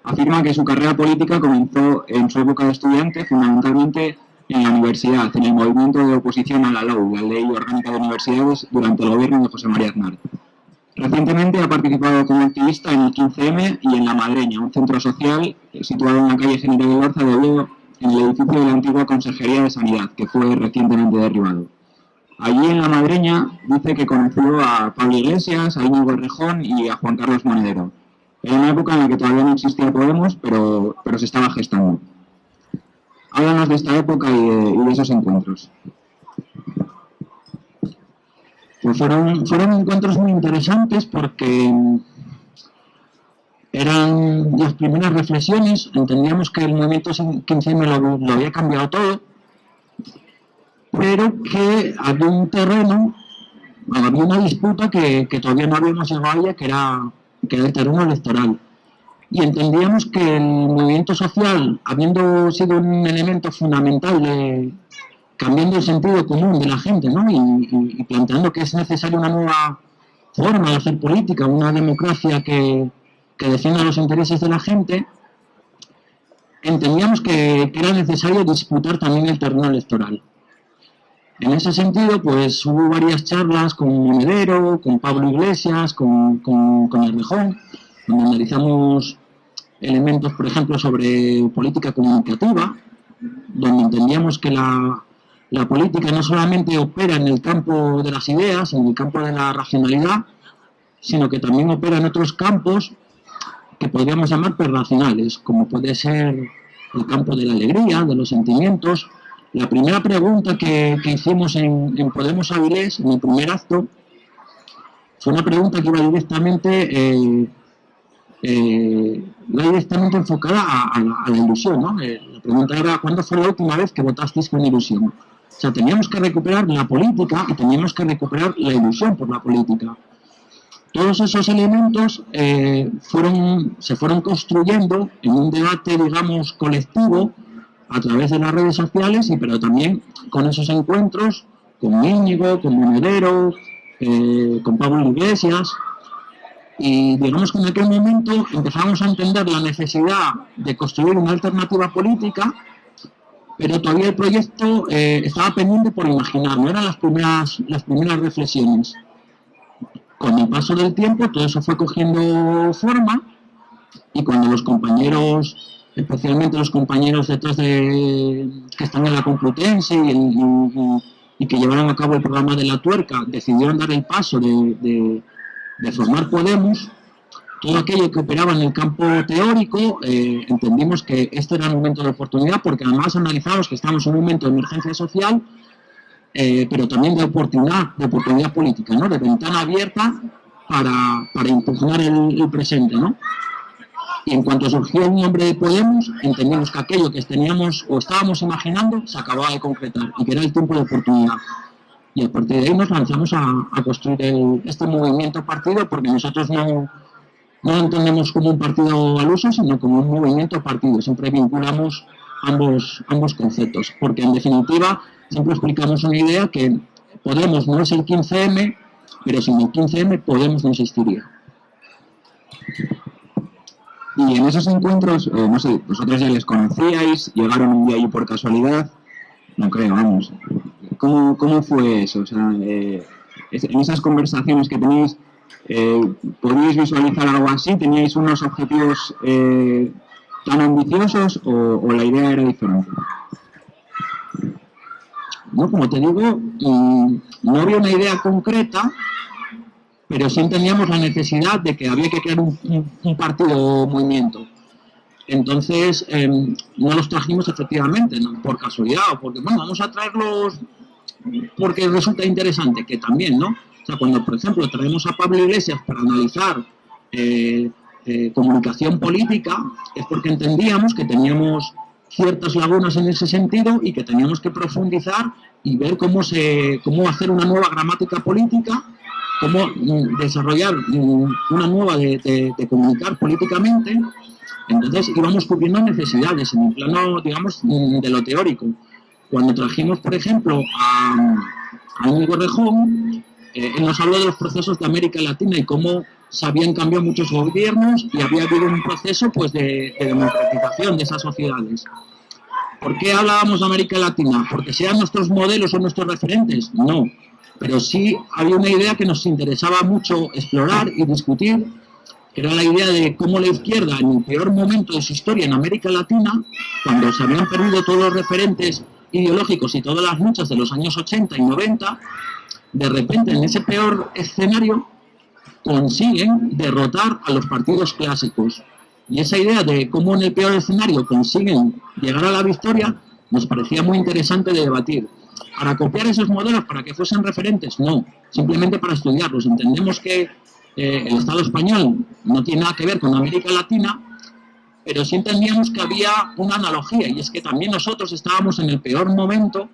Afirma que su carrera política comenzó en su época de estudiante, fundamentalmente en la universidad, en el movimiento de oposición a la LOU, la Ley Orgánica de Universidades, durante el gobierno de José María Aznar. Recientemente ha participado como activista en el 15M y en La Madreña, un centro social situado en la calle General Lorza de Oviedo, en el edificio de la antigua Consejería de Sanidad, que fue recientemente derribado. Allí en La Madreña dice que conoció a Pablo Iglesias, a Íñigo Errejón y a Juan Carlos Monedero. Era una época en la que todavía no existía Podemos, pero se estaba gestando. Háblanos de esta época y de esos encuentros. Pues fueron encuentros muy interesantes porque eran las primeras reflexiones. Entendíamos que el movimiento 15M lo había cambiado todo, pero que había un terreno, había una disputa que todavía no habíamos llegado a ella, que era el terreno electoral. Y entendíamos que el movimiento social, habiendo sido un elemento fundamental cambiando el sentido común de la gente, ¿no? Y planteando que es necesaria una nueva forma de hacer política, una democracia que defienda los intereses de la gente, entendíamos que era necesario disputar también el terreno electoral. En ese sentido, pues hubo varias charlas con Monedero, con Pablo Iglesias, con Errejón, donde analizamos elementos, por ejemplo, sobre política comunicativa, donde entendíamos que la política no solamente opera en el campo de las ideas, en el campo de la racionalidad, sino que también opera en otros campos que podríamos llamar perracionales, como puede ser el campo de la alegría, de los sentimientos. La primera pregunta que hicimos en Podemos Avilés, en el primer acto, fue una pregunta que iba directamente enfocada a la ilusión, ¿no? La pregunta era, ¿cuándo fue la última vez que votasteis con ilusión? O sea, teníamos que recuperar la política y teníamos que recuperar la ilusión por la política. Todos esos elementos se fueron construyendo en un debate, digamos, colectivo, a través de las redes sociales, pero también con esos encuentros, con Íñigo, con Monedero, con Pablo Iglesias. Y digamos que en aquel momento empezamos a entender la necesidad de construir una alternativa política, pero todavía el proyecto estaba pendiente por imaginar, no eran las primeras reflexiones. Con el paso del tiempo todo eso fue cogiendo forma, y cuando los compañeros, especialmente los compañeros que están en la Complutense y que llevaron a cabo el programa de La Tuerca, decidieron dar el paso de formar Podemos, todo aquello que operaba en el campo teórico, entendimos que este era un momento de oportunidad, porque además analizamos que estamos en un momento de emergencia social, pero también de oportunidad política, ¿no? De ventana abierta para impugnar el presente, ¿no? Y en cuanto surgió un nombre de Podemos, entendimos que aquello que teníamos o estábamos imaginando se acababa de concretar y que era el tiempo de oportunidad. Y a partir de ahí nos lanzamos a construir este movimiento partido, porque nosotros no lo entendemos como un partido al uso, sino como un movimiento partido. Siempre vinculamos ambos conceptos, porque en definitiva siempre explicamos una idea, que Podemos no es el 15M, pero sin el 15M Podemos no existiría. Y en esos encuentros, no sé, vosotros ya les conocíais, llegaron un día allí por casualidad, no creo, vamos. ¿Cómo fue eso? O sea, en esas conversaciones que tenéis, ¿podíais visualizar algo así? ¿Teníais unos objetivos tan ambiciosos o la idea era diferente? No, como te digo, no había una idea concreta, pero sí entendíamos la necesidad de que había que crear un partido movimiento. Entonces, no los trajimos efectivamente, ¿no? Por casualidad, o porque, bueno, vamos a traerlos porque resulta interesante, que también, ¿no? O sea, cuando, por ejemplo, traemos a Pablo Iglesias para analizar comunicación política, es porque entendíamos que teníamos ciertas lagunas en ese sentido y que teníamos que profundizar y ver cómo hacer una nueva gramática política, cómo desarrollar una nueva de comunicar políticamente. Entonces íbamos cubriendo necesidades en el plano, digamos, de lo teórico. Cuando trajimos, por ejemplo, a Íñigo Errejón, él nos habló de los procesos de América Latina y cómo se habían cambiado muchos gobiernos y había habido un proceso, pues, de democratización de esas sociedades. ¿Por qué hablábamos de América Latina? ¿Porque sean nuestros modelos o nuestros referentes? No, pero sí había una idea que nos interesaba mucho explorar y discutir, que era la idea de cómo la izquierda, en el peor momento de su historia en América Latina, cuando se habían perdido todos los referentes ideológicos y todas las luchas de los años 80 y 90, de repente en ese peor escenario consiguen derrotar a los partidos clásicos. Y esa idea de cómo en el peor escenario consiguen llegar a la victoria nos parecía muy interesante de debatir. ¿Para copiar esos modelos, para que fuesen referentes? No, simplemente para estudiarlos. Entendemos que el Estado español no tiene nada que ver con América Latina, pero sí entendíamos que había una analogía, y es que también nosotros estábamos en el peor momento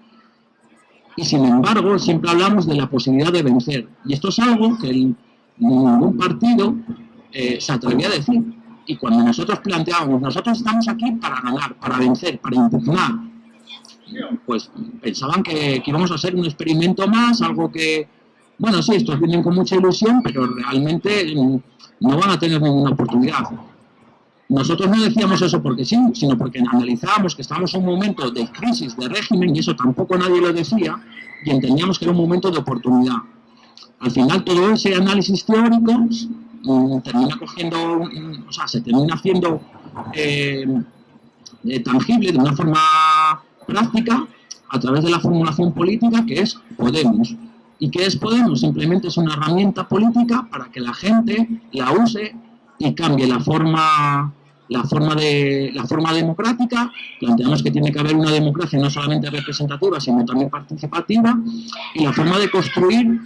y sin embargo siempre hablamos de la posibilidad de vencer. Y esto es algo que ningún partido se atrevía a decir. Y cuando nosotros planteábamos, nosotros estamos aquí para ganar, para vencer, para impugnar, pues pensaban que íbamos a hacer un experimento más, algo que, bueno, sí, estos vienen con mucha ilusión, pero realmente no van a tener ninguna oportunidad. Nosotros no decíamos eso porque sí, sino porque analizábamos que estábamos en un momento de crisis de régimen, y eso tampoco nadie lo decía, y entendíamos que era un momento de oportunidad. Al final, todo ese análisis teórico termina cogiendo, o sea, se termina haciendo tangible, de una forma práctica, a través de la formulación política, que es Podemos. ¿Y qué es Podemos? Simplemente es una herramienta política para que la gente la use y cambie la forma democrática. Planteamos que tiene que haber una democracia no solamente representativa, sino también participativa, y la forma de construir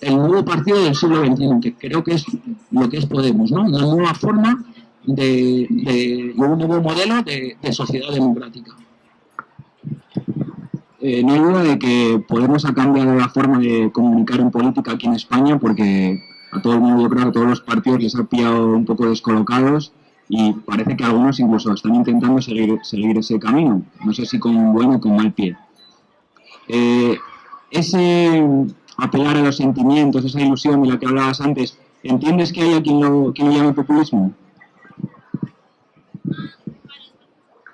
el nuevo partido del siglo XXI, que creo que es lo que es Podemos, ¿no? Una nueva forma de un nuevo modelo de sociedad democrática. No hay duda de que Podemos ha cambiado la forma de comunicar en política aquí en España, porque a todo el mundo, yo creo que a todos los partidos les ha pillado un poco descolocados, y parece que algunos incluso están intentando seguir ese camino, no sé si con buen o con mal pie. Ese apelar a los sentimientos, esa ilusión de la que hablabas antes, ¿entiendes que haya quien lo llame populismo?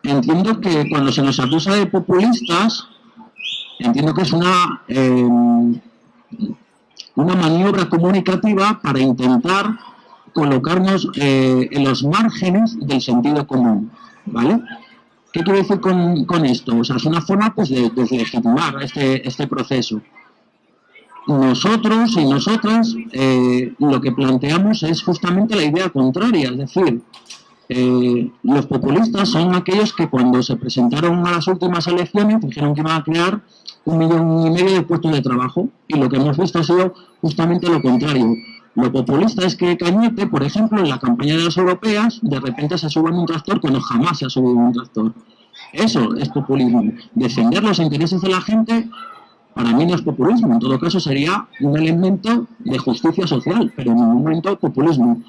Entiendo que cuando se nos acusa de populistas, entiendo que es una maniobra comunicativa para intentar colocarnos en los márgenes del sentido común, ¿vale? ¿Qué quiero decir con esto? O sea, es una forma, pues, de deslegitimar este proceso. Nosotros y nosotras lo que planteamos es justamente la idea contraria, es decir, los populistas son aquellos que cuando se presentaron a las últimas elecciones dijeron que iban a crear 1,5 millones de puestos de trabajo, y lo que hemos visto ha sido justamente lo contrario. Lo populista es que Cañete, por ejemplo, en la campaña de las europeas, de repente se suba en un tractor cuando jamás se ha subido en un tractor. Eso es populismo. Defender los intereses de la gente, para mí no es populismo. En todo caso sería un elemento de justicia social, pero en ningún momento populismo.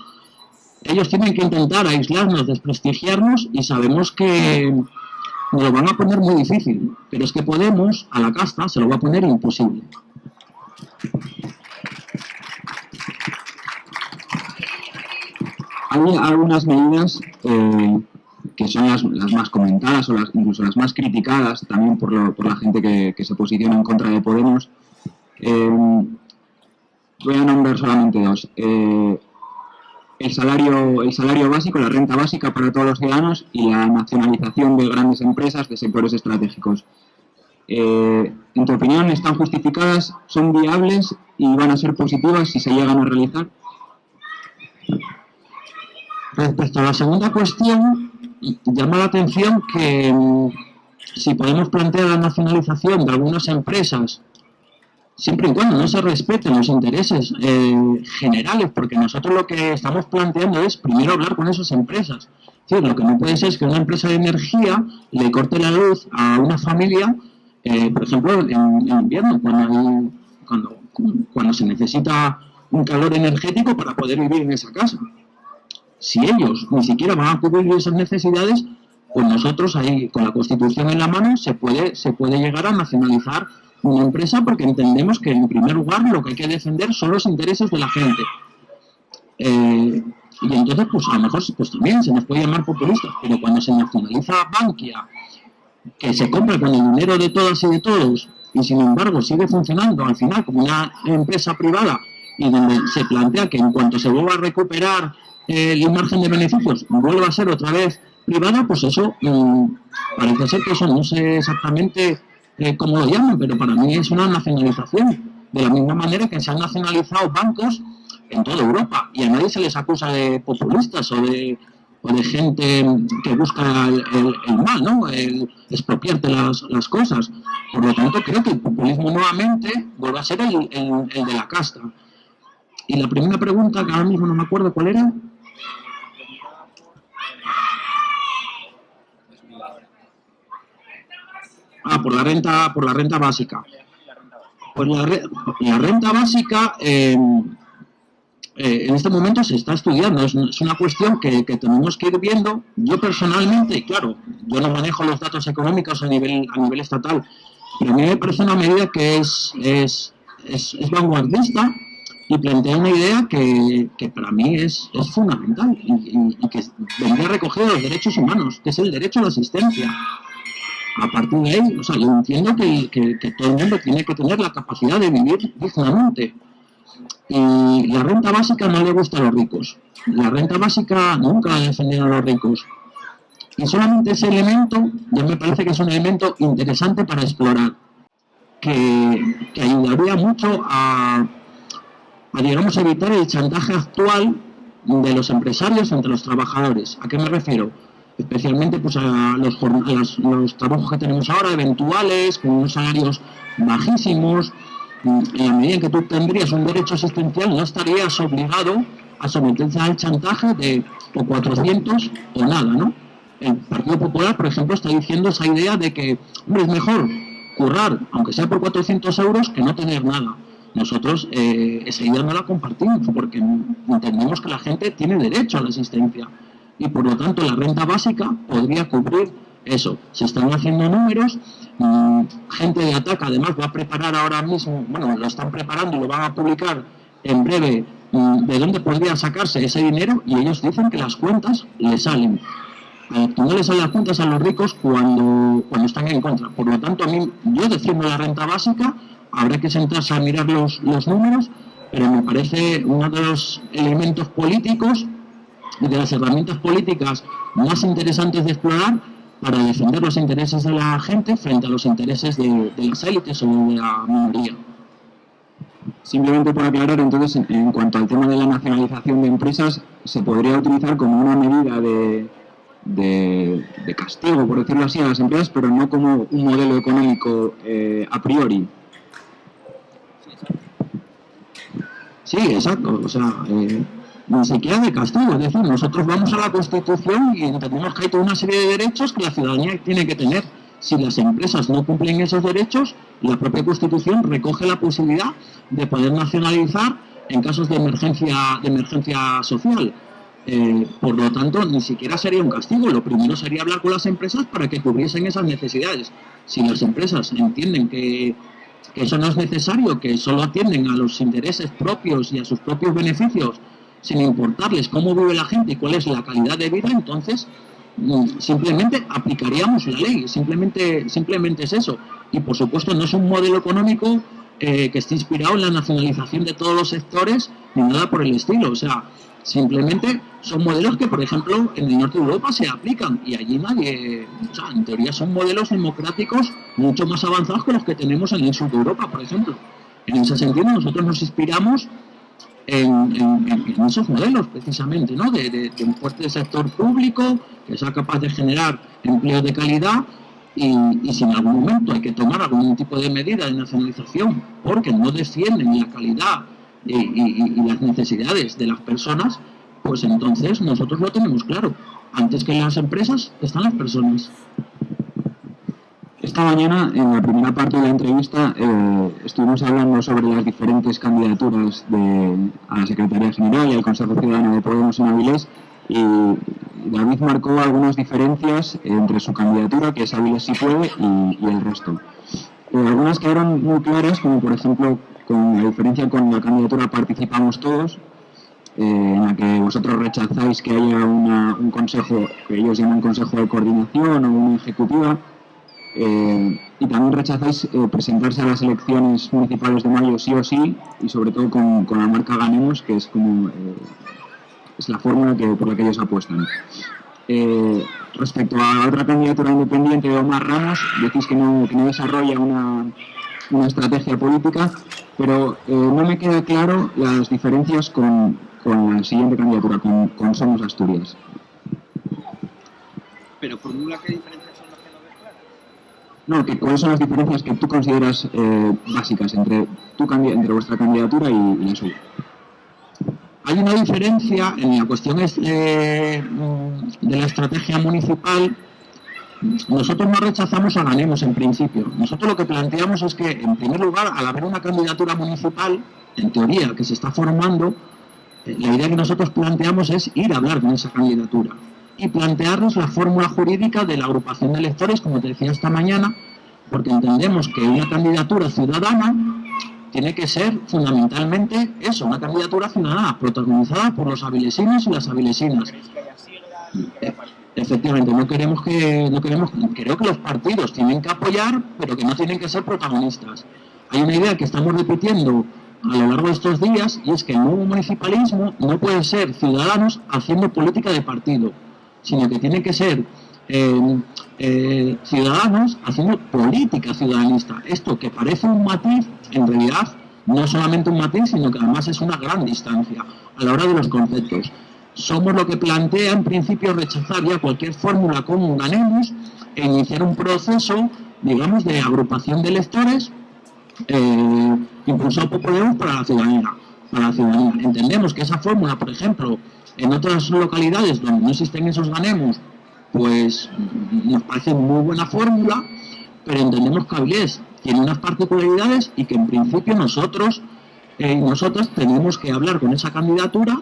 Ellos tienen que intentar aislarnos, desprestigiarnos, y sabemos que nos lo van a poner muy difícil, pero es que Podemos, a la casta, se lo va a poner imposible. Hay algunas medidas que son las más comentadas, o incluso las más criticadas también por la gente que se posiciona en contra de Podemos. Voy a nombrar solamente dos. El salario básico, la renta básica para todos los ciudadanos, y la nacionalización de grandes empresas de sectores estratégicos. En tu opinión, ¿están justificadas, son viables y van a ser positivas si se llegan a realizar? Respecto a la segunda cuestión, llama la atención que si podemos plantear la nacionalización de algunas empresas, siempre y cuando no se respeten los intereses generales, porque nosotros lo que estamos planteando es primero hablar con esas empresas. Es decir, lo que no puede ser es que una empresa de energía le corte la luz a una familia, por ejemplo, en invierno, cuando se necesita un calor energético para poder vivir en esa casa. Si ellos ni siquiera van a cubrir esas necesidades, pues nosotros ahí, con la Constitución en la mano, se puede llegar a nacionalizar una empresa, porque entendemos que en primer lugar lo que hay que defender son los intereses de la gente. Y entonces, pues a lo mejor pues también se nos puede llamar populistas, pero cuando se nacionaliza Bankia, que se compra con el dinero de todas y de todos, y sin embargo sigue funcionando al final como una empresa privada, y donde se plantea que en cuanto se vuelva a recuperar el margen de beneficios vuelva a ser otra vez privada, pues eso parece ser que eso no sé exactamente cómo lo llaman, pero para mí es una nacionalización, de la misma manera que se han nacionalizado bancos en toda Europa, y a nadie se les acusa de populistas o de gente que busca el mal, ¿no? El expropiarte las cosas. Por lo tanto, creo que el populismo nuevamente vuelve a ser el de la casta. Y la primera pregunta, que ahora mismo no me acuerdo cuál era. Por la renta básica. Pues la renta básica, en este momento se está estudiando, es una cuestión que tenemos que ir viendo. Yo personalmente, claro, yo no manejo los datos económicos a nivel estatal, pero a mí me parece una medida que es vanguardista y plantea una idea que para mí es fundamental y que vendría recogido los derechos humanos, que es el derecho a la asistencia. A partir de ahí, o sea, yo entiendo que todo el mundo tiene que tener la capacidad de vivir dignamente. Y la renta básica no le gusta a los ricos. La renta básica nunca ha defendido a los ricos. Y solamente ese elemento ya me parece que es un elemento interesante para explorar, que ayudaría mucho a digamos, evitar el chantaje actual de los empresarios entre los trabajadores. ¿A qué me refiero? Especialmente pues, a los trabajos que tenemos ahora, eventuales, con unos salarios bajísimos. En la medida en que tú tendrías un derecho asistencial, no estarías obligado a someterse al chantaje de o 400 o nada, ¿no? El Partido Popular, por ejemplo, está diciendo esa idea de que, hombre, es mejor currar, aunque sea por 400 euros, que no tener nada. Nosotros esa idea no la compartimos porque entendemos que la gente tiene derecho a la asistencia y por lo tanto la renta básica podría cubrir eso. Se están haciendo números, gente de Ataca además va a preparar ahora mismo, bueno, lo están preparando y lo van a publicar en breve, de dónde podría sacarse ese dinero y ellos dicen que las cuentas le salen. No les salen las cuentas a los ricos cuando están en contra. Por lo tanto, a mí, yo defiendo la renta básica. Habrá que sentarse a mirar los números, pero me parece uno de los elementos políticos y de las herramientas políticas más interesantes de explorar para defender los intereses de la gente frente a los intereses de las élites o de la minoría. Simplemente por aclarar, entonces, en cuanto al tema de la nacionalización de empresas, se podría utilizar como una medida de castigo, por decirlo así, a las empresas, pero no como un modelo económico a priori. Sí, exacto, o sea, ni siquiera de castigo, es decir, nosotros vamos a la Constitución y entendemos que hay toda una serie de derechos que la ciudadanía tiene que tener. Si las empresas no cumplen esos derechos, la propia Constitución recoge la posibilidad de poder nacionalizar en casos de emergencia social. Por lo tanto, ni siquiera sería un castigo, lo primero sería hablar con las empresas para que cubriesen esas necesidades. Si las empresas entienden que eso no es necesario, que solo atienden a los intereses propios y a sus propios beneficios, sin importarles cómo vive la gente y cuál es la calidad de vida, entonces simplemente aplicaríamos la ley, simplemente es eso. Y por supuesto no es un modelo económico que esté inspirado en la nacionalización de todos los sectores ni nada por el estilo, o sea, simplemente son modelos que, por ejemplo, en el norte de Europa se aplican y allí nadie, o sea, en teoría son modelos democráticos mucho más avanzados que los que tenemos en el sur de Europa, por ejemplo. En ese sentido, nosotros nos inspiramos en esos modelos, precisamente, ¿no? De un fuerte sector público que sea capaz de generar empleos de calidad y si en algún momento hay que tomar algún tipo de medida de nacionalización porque no defienden la calidad y las necesidades de las personas, pues entonces nosotros lo tenemos claro. Antes que las empresas están las personas. Esta mañana, en la primera parte de la entrevista, estuvimos hablando sobre las diferentes candidaturas a la Secretaría General y al Consejo Ciudadano de Podemos en Avilés, y David marcó algunas diferencias entre su candidatura, que es Avilés sí puede, y el resto. Algunas quedaron muy claras, como por ejemplo con la diferencia con la candidatura Participamos Todos, en la que vosotros rechazáis que haya un consejo, que ellos llaman consejo de coordinación o una ejecutiva, y también rechazáis presentarse a las elecciones municipales de mayo sí o sí, y sobre todo con la marca Ganemos, que es como es la fórmula por la que ellos apuestan. Respecto a otra candidatura independiente de Omar Ramos, decís que no desarrolla una estrategia política, pero no me queda claro las diferencias con la siguiente candidatura, con Somos Asturias. Pero formula qué diferencias son las que no ves claras. No, ¿cuáles son las diferencias que tú consideras básicas entre vuestra candidatura y la suya? Hay una diferencia en la cuestión de la estrategia municipal. Nosotros no rechazamos a Ganemos en principio. Nosotros lo que planteamos es que, en primer lugar, al haber una candidatura municipal, en teoría, que se está formando, La idea que nosotros planteamos es ir a hablar con esa candidatura y plantearnos la fórmula jurídica de la agrupación de electores, como te decía esta mañana, porque entendemos que una candidatura ciudadana tiene que ser fundamentalmente eso, una candidatura ciudadana protagonizada por los avilesinos y las avilesinas. Efectivamente, creo que los partidos tienen que apoyar, pero que no tienen que ser protagonistas. Hay una idea que estamos repitiendo a lo largo de estos días, y es que el nuevo municipalismo no puede ser ciudadanos haciendo política de partido, sino que tiene que ser ciudadanos haciendo política ciudadanista. Esto que parece un matiz, en realidad no es solamente un matiz, sino que además es una gran distancia a la hora de los conceptos. Somos lo que plantea en principio rechazar ya cualquier fórmula como Ganemos e iniciar un proceso, digamos, de agrupación de electores impulsado por Podemos para la ciudadanía. Entendemos que esa fórmula, por ejemplo, en otras localidades donde no existen esos Ganemos, pues nos parece muy buena fórmula, pero entendemos que Avilés tiene unas particularidades y que en principio nosotros y nosotras tenemos que hablar con esa candidatura,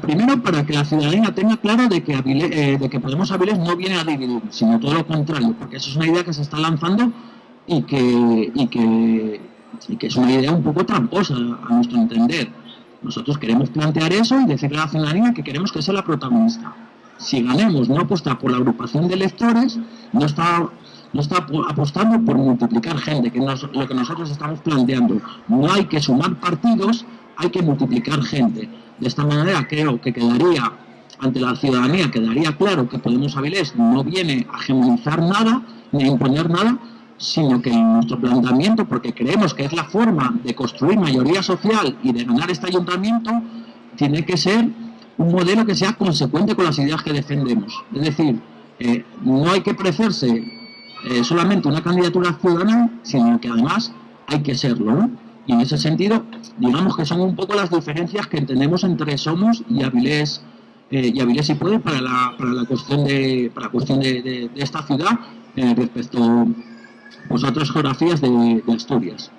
primero para que la ciudadanía tenga claro de que Podemos Avilés no viene a dividir, sino todo lo contrario, porque eso es una idea que se está lanzando y que es una idea un poco tramposa a nuestro entender. Nosotros queremos plantear eso y decirle a la ciudadanía que queremos que sea la protagonista. Si Ganemos no apuesta por la agrupación de electores, no está apostando por multiplicar gente, que es lo que nosotros estamos planteando. No hay que sumar partidos, hay que multiplicar gente. De esta manera creo que quedaría, ante la ciudadanía, quedaría claro que Podemos Avilés no viene a hegemonizar nada, ni a imponer nada, sino que en nuestro planteamiento, porque creemos que es la forma de construir mayoría social y de ganar este ayuntamiento, tiene que ser un modelo que sea consecuente con las ideas que defendemos. Es decir, no hay que parecerse solamente una candidatura ciudadana, sino que además hay que serlo, ¿no? Y en ese sentido, digamos que son un poco las diferencias que entendemos entre Somos y Avilés y Puede para la cuestión de esta ciudad respecto pues, a otras geografías de Asturias.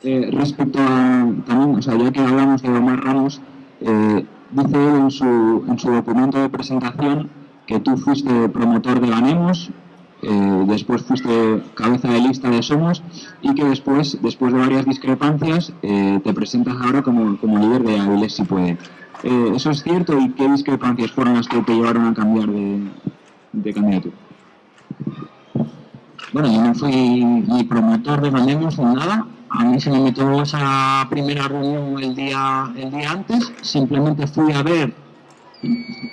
Respecto a también, o sea, ya que hablamos de Omar Ramos, dice él en su documento de presentación que tú fuiste promotor de Ganemos, después fuiste cabeza de lista de Somos y que después de varias discrepancias te presentas ahora como líder de Avilés si Puede. ¿Eso es cierto? ¿Y qué discrepancias fueron las que te llevaron a cambiar de candidatura? Bueno, yo no fui ni promotor de Ganemos ni nada. A mí se me metió esa primera reunión el día antes. Simplemente fui a ver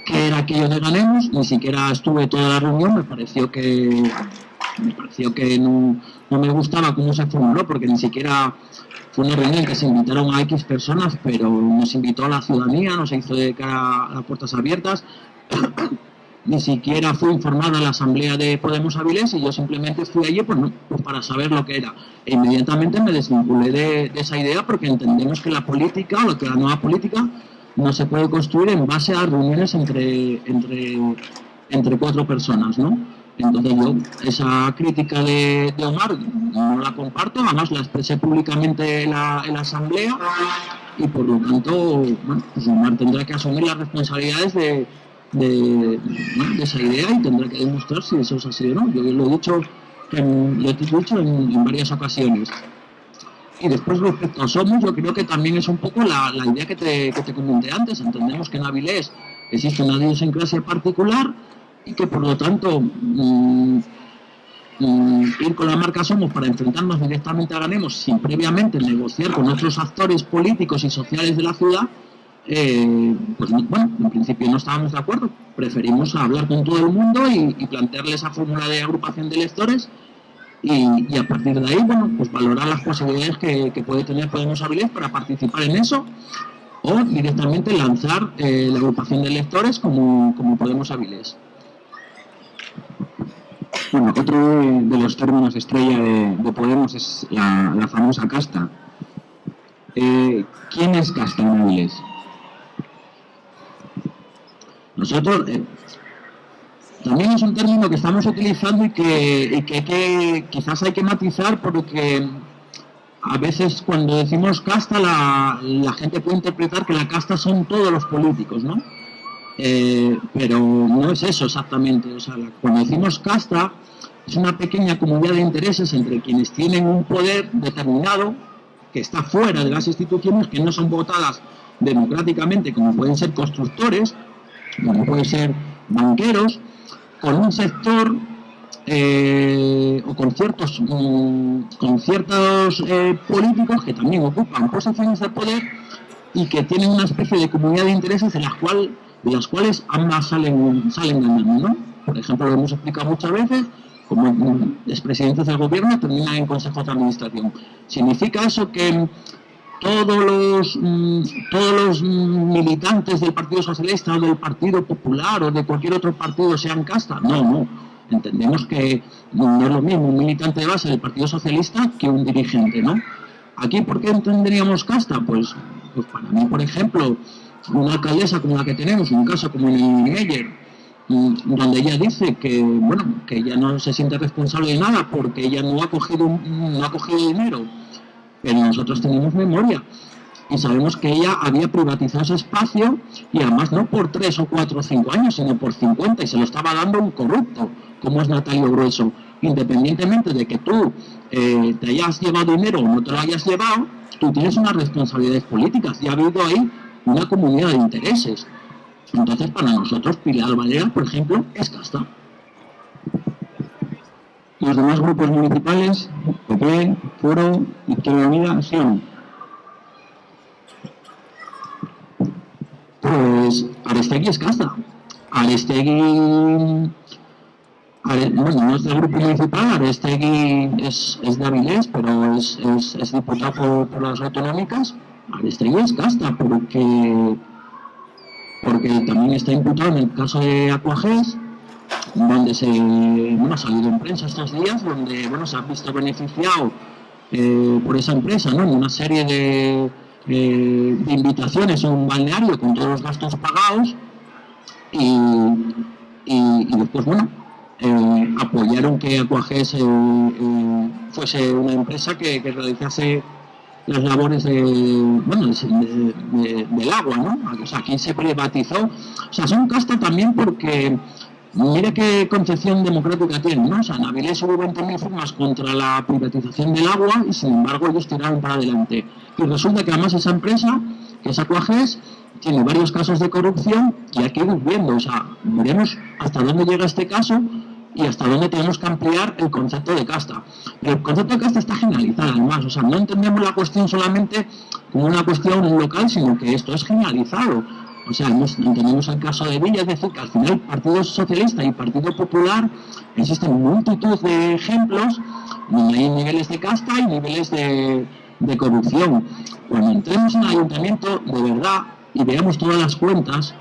qué era aquello de Ganemos. Ni siquiera estuve toda la reunión. Me pareció que no me gustaba cómo se formuló, porque ni siquiera fue una reunión que se invitaron a X personas, pero nos invitó a la ciudadanía, nos hizo de cara a las puertas abiertas. Ni siquiera fue informada la asamblea de Podemos Avilés y yo simplemente fui allí pues para saber lo que era. E inmediatamente me desvinculé de esa idea, porque entendemos que la política, o que la nueva política, no se puede construir en base a reuniones entre cuatro personas, ¿no? Entonces yo esa crítica de Omar no la comparto, además la expresé públicamente en la asamblea y por lo tanto, bueno, pues Omar tendrá que asumir las responsabilidades de esa idea y tendrá que demostrar si eso es así o no. Yo lo he dicho en varias ocasiones. Y después respecto a Somos, yo creo que también es un poco la idea que te comenté antes. Entendemos que en Avilés existe una idiosincrasia particular y que por lo tanto ir con la marca Somos para enfrentarnos directamente a Ganemos sin previamente negociar con otros actores políticos y sociales de la ciudad, pues bueno, en principio no estábamos de acuerdo. Preferimos hablar con todo el mundo y plantearle esa fórmula de agrupación de electores y a partir de ahí, bueno, pues valorar las posibilidades que puede tener Podemos Avilés para participar en eso, o directamente lanzar la agrupación de electores como Podemos Avilés. Bueno, otro de los términos estrella de Podemos es la famosa casta. ¿Quién es casta en Avilés? Nosotros también es un término que estamos utilizando y que quizás hay que matizar, porque a veces cuando decimos casta la gente puede interpretar que la casta son todos los políticos, ¿no? Pero no es eso exactamente. O sea, cuando decimos casta es una pequeña comunidad de intereses entre quienes tienen un poder determinado que está fuera de las instituciones, que no son votadas democráticamente, como pueden ser constructores, como pueden ser banqueros, con un sector o con ciertos políticos que también ocupan posiciones de poder y que tienen una especie de comunidad de intereses de las cuales ambas salen ganando, ¿no? Por ejemplo, lo hemos explicado muchas veces, como expresidentes del gobierno terminan en consejos de administración. ¿Significa eso que todos los militantes del Partido Socialista o del Partido Popular o de cualquier otro partido sean casta? No. Entendemos que no es lo mismo un militante de base del Partido Socialista que un dirigente, ¿no? ¿Aquí por qué entenderíamos casta? Pues para mí, por ejemplo, una alcaldesa como la que tenemos, un caso como el Meyer, donde ella dice que, bueno, que ella no se siente responsable de nada porque ella no ha cogido dinero, pero nosotros tenemos memoria y sabemos que ella había privatizado ese espacio y además no por 3 o 4 o 5 años, sino por 50 y se lo estaba dando un corrupto, como es Natalio Grueso. Independientemente de que tú te hayas llevado dinero o no te lo hayas llevado, tú tienes unas responsabilidades políticas y ha habido ahí una comunidad de intereses. Entonces, para nosotros, Pilar Valera, por ejemplo, es casta. Los demás grupos municipales, PP, Foro, Izquierda Unida, ¿sí o no? Pues Arestegui es casta. Arestegui, bueno, no es del grupo municipal, Arestegui es de Avilés, pero es diputado por las autonómicas. Arestegui es casta porque también está imputado en el caso de Aquagés, donde ha salido en prensa estos días, donde se ha visto beneficiado por esa empresa, ¿no? En una serie de invitaciones a un balneario con todos los gastos pagados y después, apoyaron que Aquagés fuese una empresa que realizase las labores del agua, ¿no? O sea, aquí se privatizó. O sea, son casta también porque mire qué concepción democrática tienen, ¿no? O sea, en Avilés hubo 20.000 firmas contra la privatización del agua y sin embargo ellos tiraron para adelante. Y resulta que además esa empresa, que es Aquagés, tiene varios casos de corrupción y hay que ir viendo, o sea, veremos hasta dónde llega este caso y hasta dónde tenemos que ampliar el concepto de casta. El concepto de casta está generalizado además, o sea, no entendemos la cuestión solamente como una cuestión local, sino que esto es generalizado. O sea, entendemos el caso de Villa, es decir, que al final Partido Socialista y Partido Popular existen multitud de ejemplos donde hay niveles de casta y niveles de corrupción. Cuando entremos en el ayuntamiento, de verdad, y veamos todas las cuentas,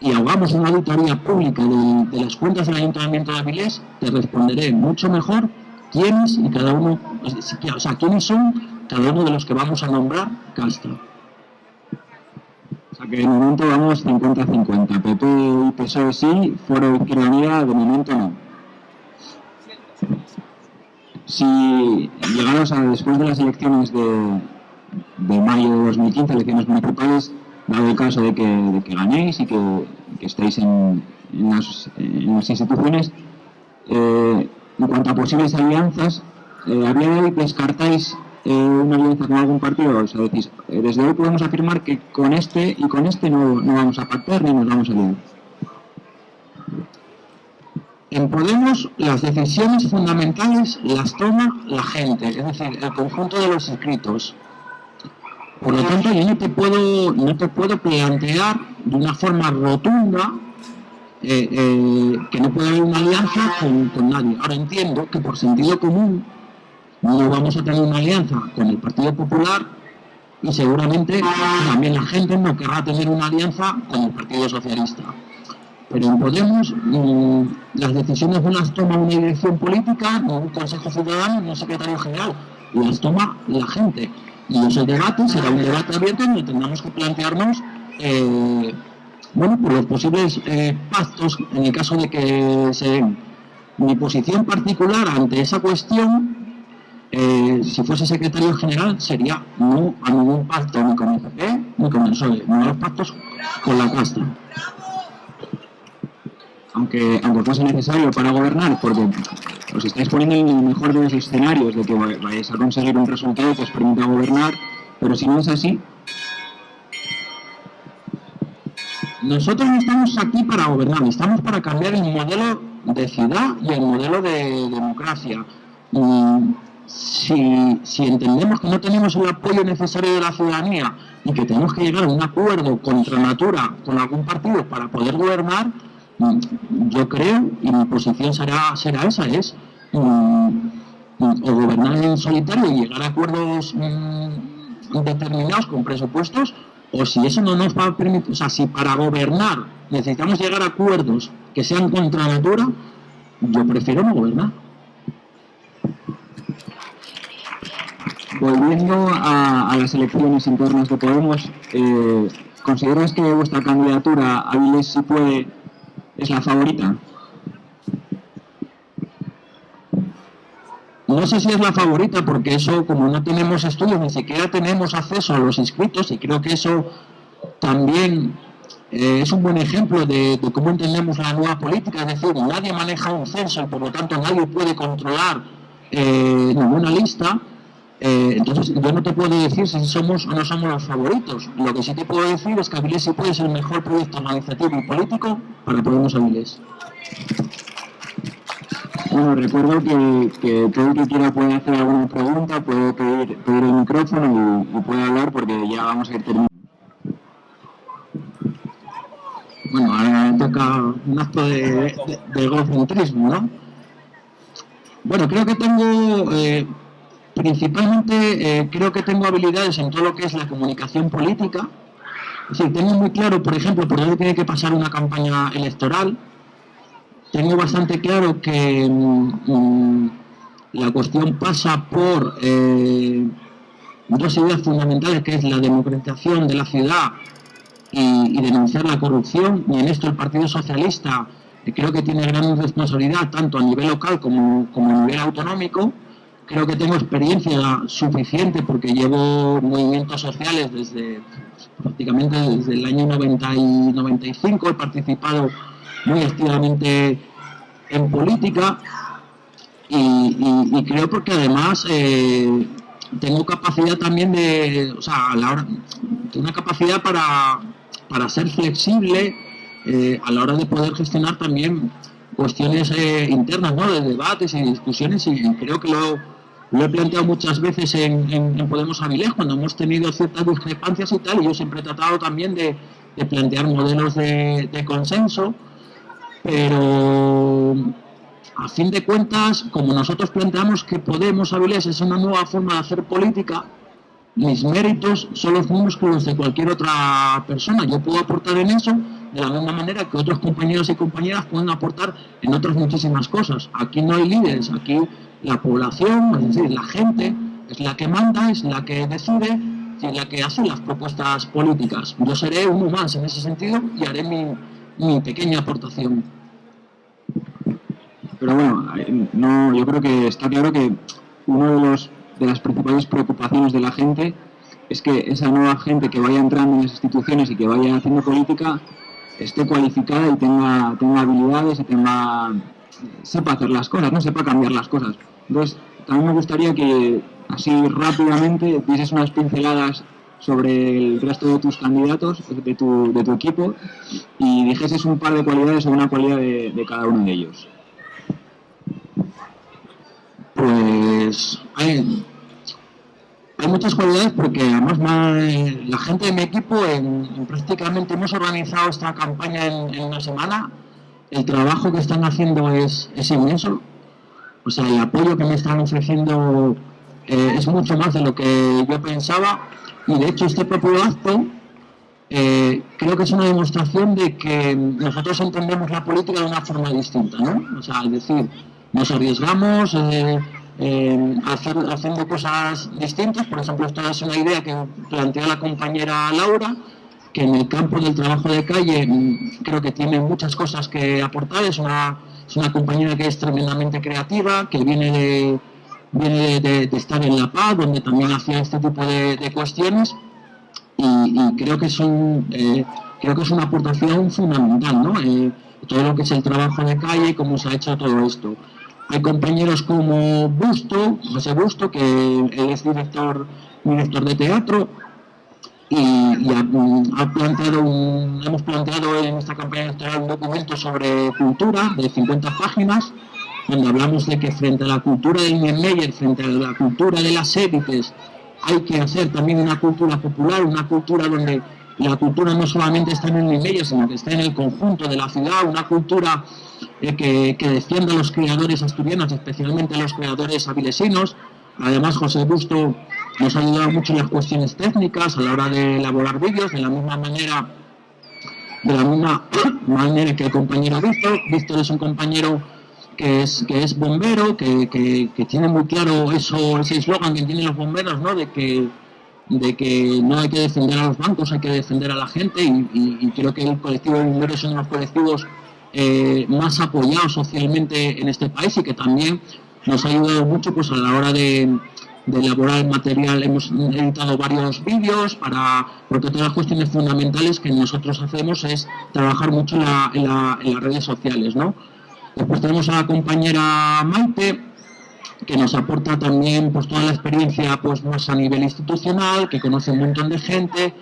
y hagamos una auditoría pública de las cuentas del Ayuntamiento de Avilés, te responderé mucho mejor quiénes y cada uno, o sea, quiénes son cada uno de los que vamos a nombrar casta. O sea que de momento vamos 50-50, PP y PSOE sí, Foro Izquierda Unida de momento no. Si llegamos a después de las elecciones de mayo de 2015, elecciones municipales, dado el caso de que ganéis y que estéis en las instituciones, en cuanto a posibles alianzas, ¿a día de hoy descartáis una alianza con algún partido? O sea, decís, desde hoy podemos afirmar que con este y con este no vamos a pactar ni nos vamos a liar. En Podemos las decisiones fundamentales las toma la gente, es decir, el conjunto de los inscritos. Por lo tanto, yo no te puedo plantear de una forma rotunda que no puede haber una alianza con nadie. Ahora entiendo que por sentido común no vamos a tener una alianza con el Partido Popular y seguramente también la gente no querrá tener una alianza con el Partido Socialista. Pero en Podemos las decisiones no las toma una dirección política, no un consejo ciudadano, no un secretario general, las toma la gente. Y ese debate será un debate abierto donde tendremos que plantearnos por los posibles pactos en el caso de que se den. Mi posición particular ante esa cuestión si fuese secretario general, sería no a ningún pacto ni con el PP ni con el PSOE, no a los pactos con la casta. Aunque fuese necesario para gobernar, porque os estáis poniendo en el mejor de los escenarios de que vayáis a conseguir un resultado que os permita gobernar, pero si no es así... Nosotros no estamos aquí para gobernar, estamos para cambiar el modelo de ciudad y el modelo de democracia. Si entendemos que no tenemos el apoyo necesario de la ciudadanía y que tenemos que llegar a un acuerdo contra natura con algún partido para poder gobernar, yo creo, y mi posición será esa, es o gobernar en solitario y llegar a acuerdos determinados con presupuestos, o si eso no nos va a permitir, o sea, si para gobernar necesitamos llegar a acuerdos que sean contra natura, yo prefiero no gobernar. Volviendo a las elecciones internas de Podemos, ¿consideráis que vuestra candidatura a Avilés Si Puede es la favorita? No sé si es la favorita, porque eso, como no tenemos estudios, ni siquiera tenemos acceso a los inscritos, y creo que eso también es un buen ejemplo de cómo entendemos la nueva política. Es decir, nadie maneja un censo y por lo tanto nadie puede controlar ninguna lista. Entonces yo no te puedo decir si somos o no somos los favoritos. Lo que sí te puedo decir es que Avilés Si Puede ser el mejor proyecto organizativo y político para Podemos Avilés. Bueno, recuerdo que todo el que quiera puede hacer alguna pregunta, puede pedir el micrófono y puede hablar, porque ya vamos a ir terminando. Bueno, ahora toca un acto de egocentrismo, ¿no? Bueno, creo que tengo... Principalmente creo que tengo habilidades en todo lo que es la comunicación política. Es decir, tengo muy claro, por ejemplo, por dónde tiene que pasar una campaña electoral. Tengo bastante claro que la cuestión pasa por dos ideas fundamentales, que es la democratización de la ciudad y denunciar la corrupción. Y en esto el Partido Socialista creo que tiene gran responsabilidad, tanto a nivel local como a nivel autonómico. Creo que tengo experiencia suficiente porque llevo movimientos sociales prácticamente desde el año 90 y 95. He participado muy activamente en política y creo porque además tengo capacidad también tengo una capacidad para ser flexible a la hora de poder gestionar también cuestiones internas, ¿no?, de debates y discusiones, y creo que lo he planteado muchas veces en Podemos Avilés cuando hemos tenido ciertas discrepancias y tal, y yo siempre he tratado también de plantear modelos de consenso, pero a fin de cuentas, como nosotros planteamos que Podemos Avilés es una nueva forma de hacer política, mis méritos son los mismos que los de cualquier otra persona. Yo puedo aportar en eso de la misma manera que otros compañeros y compañeras pueden aportar en otras muchísimas cosas. Aquí no hay líderes, aquí la población, es decir, la gente, es la que manda, es la que decide y es la que hace las propuestas políticas. Yo seré uno más en ese sentido y haré mi pequeña aportación. Pero bueno, yo creo que está claro que uno de las principales preocupaciones de la gente es que esa nueva gente que vaya entrando en las instituciones y que vaya haciendo política esté cualificada y tenga habilidades y sepa hacer las cosas, no sepa cambiar las cosas. Entonces, también me gustaría que así rápidamente dieses unas pinceladas sobre el resto de tus candidatos, de tu equipo, y dijeses un par de cualidades o una cualidad de cada uno de ellos. Pues hay muchas cualidades, porque además la gente de mi equipo prácticamente hemos organizado esta campaña en una semana. El trabajo que están haciendo es inmenso. O sea, el apoyo que me están ofreciendo es mucho más de lo que yo pensaba, y de hecho este propio acto creo que es una demostración de que nosotros entendemos la política de una forma distinta, ¿no? O sea, es decir, nos arriesgamos haciendo cosas distintas. Por ejemplo, esta es una idea que plantea la compañera Laura, que en el campo del trabajo de calle creo que tiene muchas cosas que aportar. Es una compañera que es tremendamente creativa, que viene viene de estar en La Paz, donde también hacía este tipo de cuestiones, y creo que es una aportación fundamental, ¿no? Todo lo que es el trabajo de calle y cómo se ha hecho todo esto. Hay compañeros como Busto, José Busto, que él es director de teatro, y hemos planteado en esta campaña electoral un documento sobre cultura de 50 páginas, donde hablamos de que frente a la cultura del Niemeyer, frente a la cultura de las élites, hay que hacer también una cultura popular, una cultura donde la cultura no solamente está en el Niemeyer, sino que está en el conjunto de la ciudad, una cultura que defienda a los creadores asturianos, especialmente a los creadores avilesinos. Además, José Busto nos ha ayudado mucho en las cuestiones técnicas a la hora de elaborar vídeos, de la misma manera que el compañero Víctor es un compañero que es bombero, que tiene muy claro ese eslogan que tienen los bomberos, ¿no? de que no hay que defender a los bancos, hay que defender a la gente, y creo que el colectivo de bomberos es uno de los colectivos más apoyados socialmente en este país, y que también nos ha ayudado mucho pues a la hora de elaborar el material. Hemos editado varios vídeos porque todas las cuestiones fundamentales que nosotros hacemos es trabajar mucho en las redes sociales, ¿no? Después tenemos a la compañera Maite, que nos aporta también pues toda la experiencia pues más a nivel institucional, que conoce un montón de gente,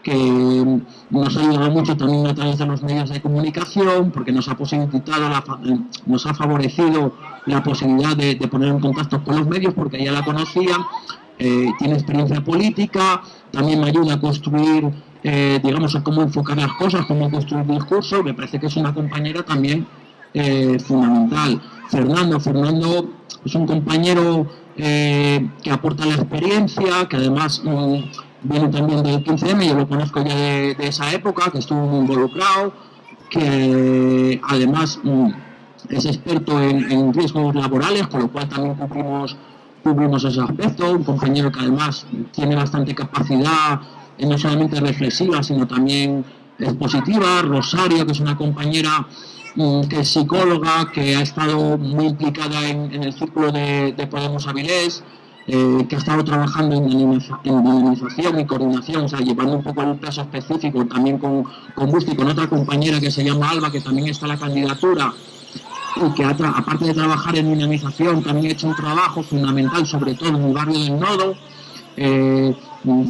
que nos ha ayudado mucho también a través de los medios de comunicación, porque nos ha favorecido la posibilidad de poner en contacto con los medios, porque ella la conocía, tiene experiencia política, también me ayuda a construir, digamos, a cómo enfocar las cosas, cómo construir discurso. Me parece que es una compañera también fundamental. Fernando es un compañero que aporta la experiencia, que además viene también del 15M, yo lo conozco ya de esa época, que estuvo muy involucrado, que además es experto en riesgos laborales, con lo cual también cubrimos ese aspecto. Un compañero que además tiene bastante capacidad, no solamente reflexiva, sino también expositiva. Rosario, que es una compañera que es psicóloga, que ha estado muy implicada en el círculo de Podemos Avilés, que ha estado trabajando en dinamización y coordinación, o sea, llevando un poco el peso específico también con Busto, y con otra compañera que se llama Alba, que también está en la candidatura, y que aparte de trabajar en dinamización, también ha hecho un trabajo fundamental, sobre todo en el barrio del Nodo.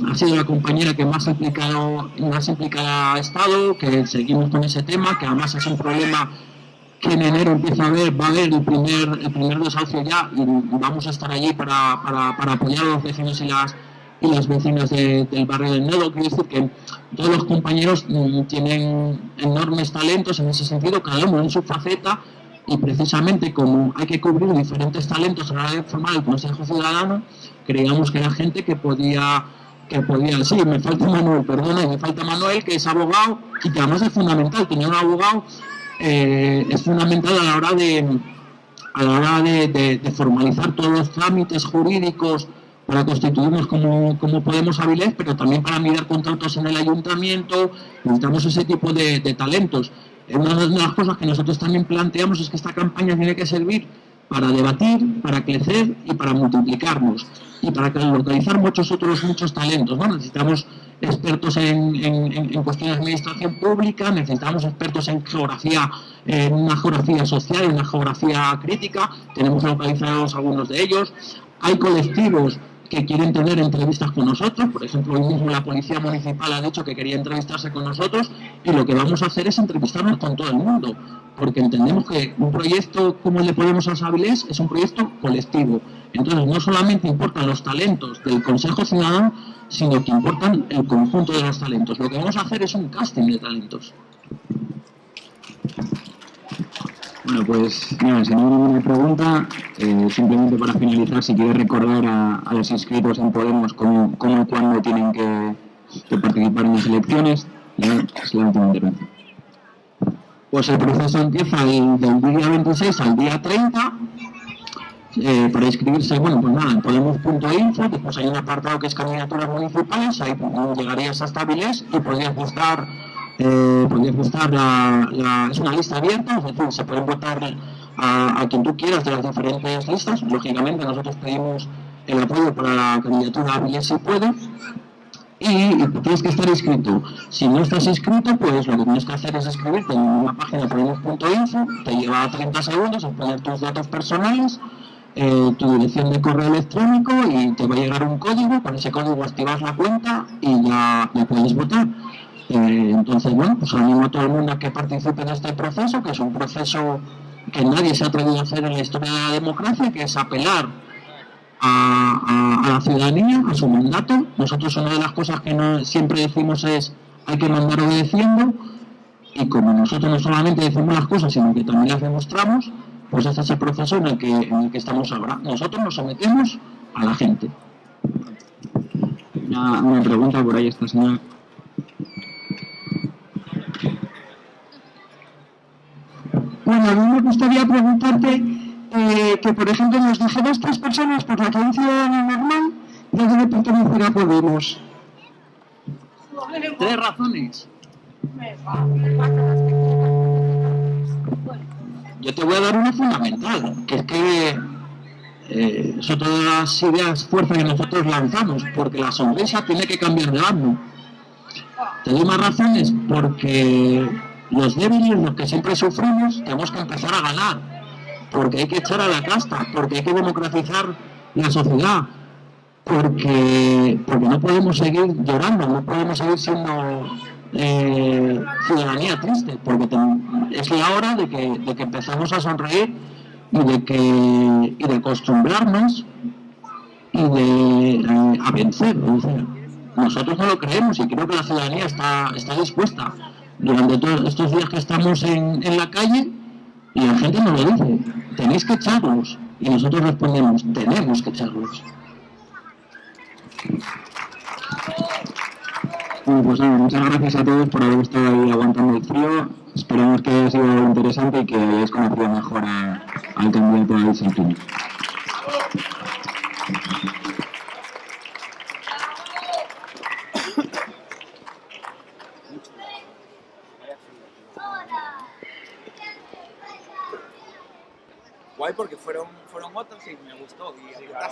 Ha sido la compañera que más implicada ha estado, que seguimos con ese tema, que además es un problema que en enero va a haber el primer desahucio ya, y vamos a estar allí para apoyar a los vecinos y las vecinas del barrio del Nodo. Quiero decir que todos los compañeros tienen enormes talentos en ese sentido, cada uno en su faceta, y precisamente como hay que cubrir diferentes talentos a la hora de formar el Consejo Ciudadano, creíamos que era gente que podía, sí, me falta Manuel, que es abogado, y que además es fundamental, tener un abogado es fundamental a la hora de formalizar todos los trámites jurídicos para constituirnos como Podemos Avilés, pero también para mirar contratos en el ayuntamiento. Necesitamos ese tipo de talentos. Una de las cosas que nosotros también planteamos es que esta campaña tiene que servir para debatir, para crecer y para multiplicarnos, y para localizar muchos talentos, ¿no? Necesitamos expertos en cuestiones de administración pública, necesitamos expertos en geografía, en una geografía social, en una geografía crítica. Tenemos localizados algunos de ellos. Hay colectivos que quieren tener entrevistas con nosotros, por ejemplo, hoy mismo la Policía Municipal ha dicho que quería entrevistarse con nosotros, y lo que vamos a hacer es entrevistarnos con todo el mundo, porque entendemos que un proyecto como el de Podemos Avilés es un proyecto colectivo. Entonces no solamente importan los talentos del Consejo Ciudadano, sino que importan el conjunto de los talentos. Lo que vamos a hacer es un casting de talentos. Bueno, pues nada, si no hay ninguna pregunta, simplemente para finalizar, si quieres recordar a los inscritos en Podemos cómo y cuándo tienen que participar en las elecciones, ya es la última intervención. Pues el proceso empieza del día 26 al día 30. Para inscribirse, bueno, pues nada, en podemos.info, después hay un apartado que es candidaturas municipales, ahí llegarías hasta Avilés y podrías buscar es una lista abierta, es decir, se pueden votar a quien tú quieras de las diferentes listas. Lógicamente nosotros pedimos el apoyo para la candidatura Avilés si puede, y tienes que estar inscrito. Si no estás inscrito, pues lo que tienes que hacer es escribirte en una página podemos.info, te lleva 30 segundos a poner tus datos personales, tu dirección de correo electrónico, y te va a llegar un código. Con ese código activas la cuenta y ya puedes votar. Entonces, bueno, pues animo a todo el mundo a que participe en este proceso, que es un proceso que nadie se ha atrevido a hacer en la historia de la democracia, que es apelar a la ciudadanía, a su mandato. Nosotros, una de las cosas que siempre decimos es: hay que mandar obedeciendo, y como nosotros no solamente decimos las cosas, sino que también las demostramos, pues este es el proceso en el que estamos ahora. Nosotros nos sometemos a la gente. Una pregunta por ahí, esta señora. Bueno, a mí me gustaría preguntarte que, por ejemplo, nos dijeras 3 personas por la que un ciudadano normal ya debe pertenecer a Podemos. 3 razones. Yo te voy a dar una fundamental, que es que son todas las ideas fuerza que nosotros lanzamos, porque la sonrisa tiene que cambiar de bando. Te doy más razones, porque los débiles, los que siempre sufrimos, tenemos que empezar a ganar, porque hay que echar a la casta, porque hay que democratizar la sociedad, porque no podemos seguir llorando, no podemos seguir siendo ciudadanía triste, porque es la hora de que empezamos a sonreír y de acostumbrarnos y a vencer. O sea, nosotros no lo creemos, y creo que la ciudadanía está dispuesta. Durante todos estos días que estamos en la calle, y la gente nos lo dice: tenéis que echarlos, y nosotros respondemos: tenemos que echarlos. Bueno, pues nada, muchas gracias a todos por haber estado ahí aguantando el frío. Esperamos que haya sido interesante y que hayáis conocido mejor al candidato David Saltini. Guay, porque fueron otros y me gustó. Y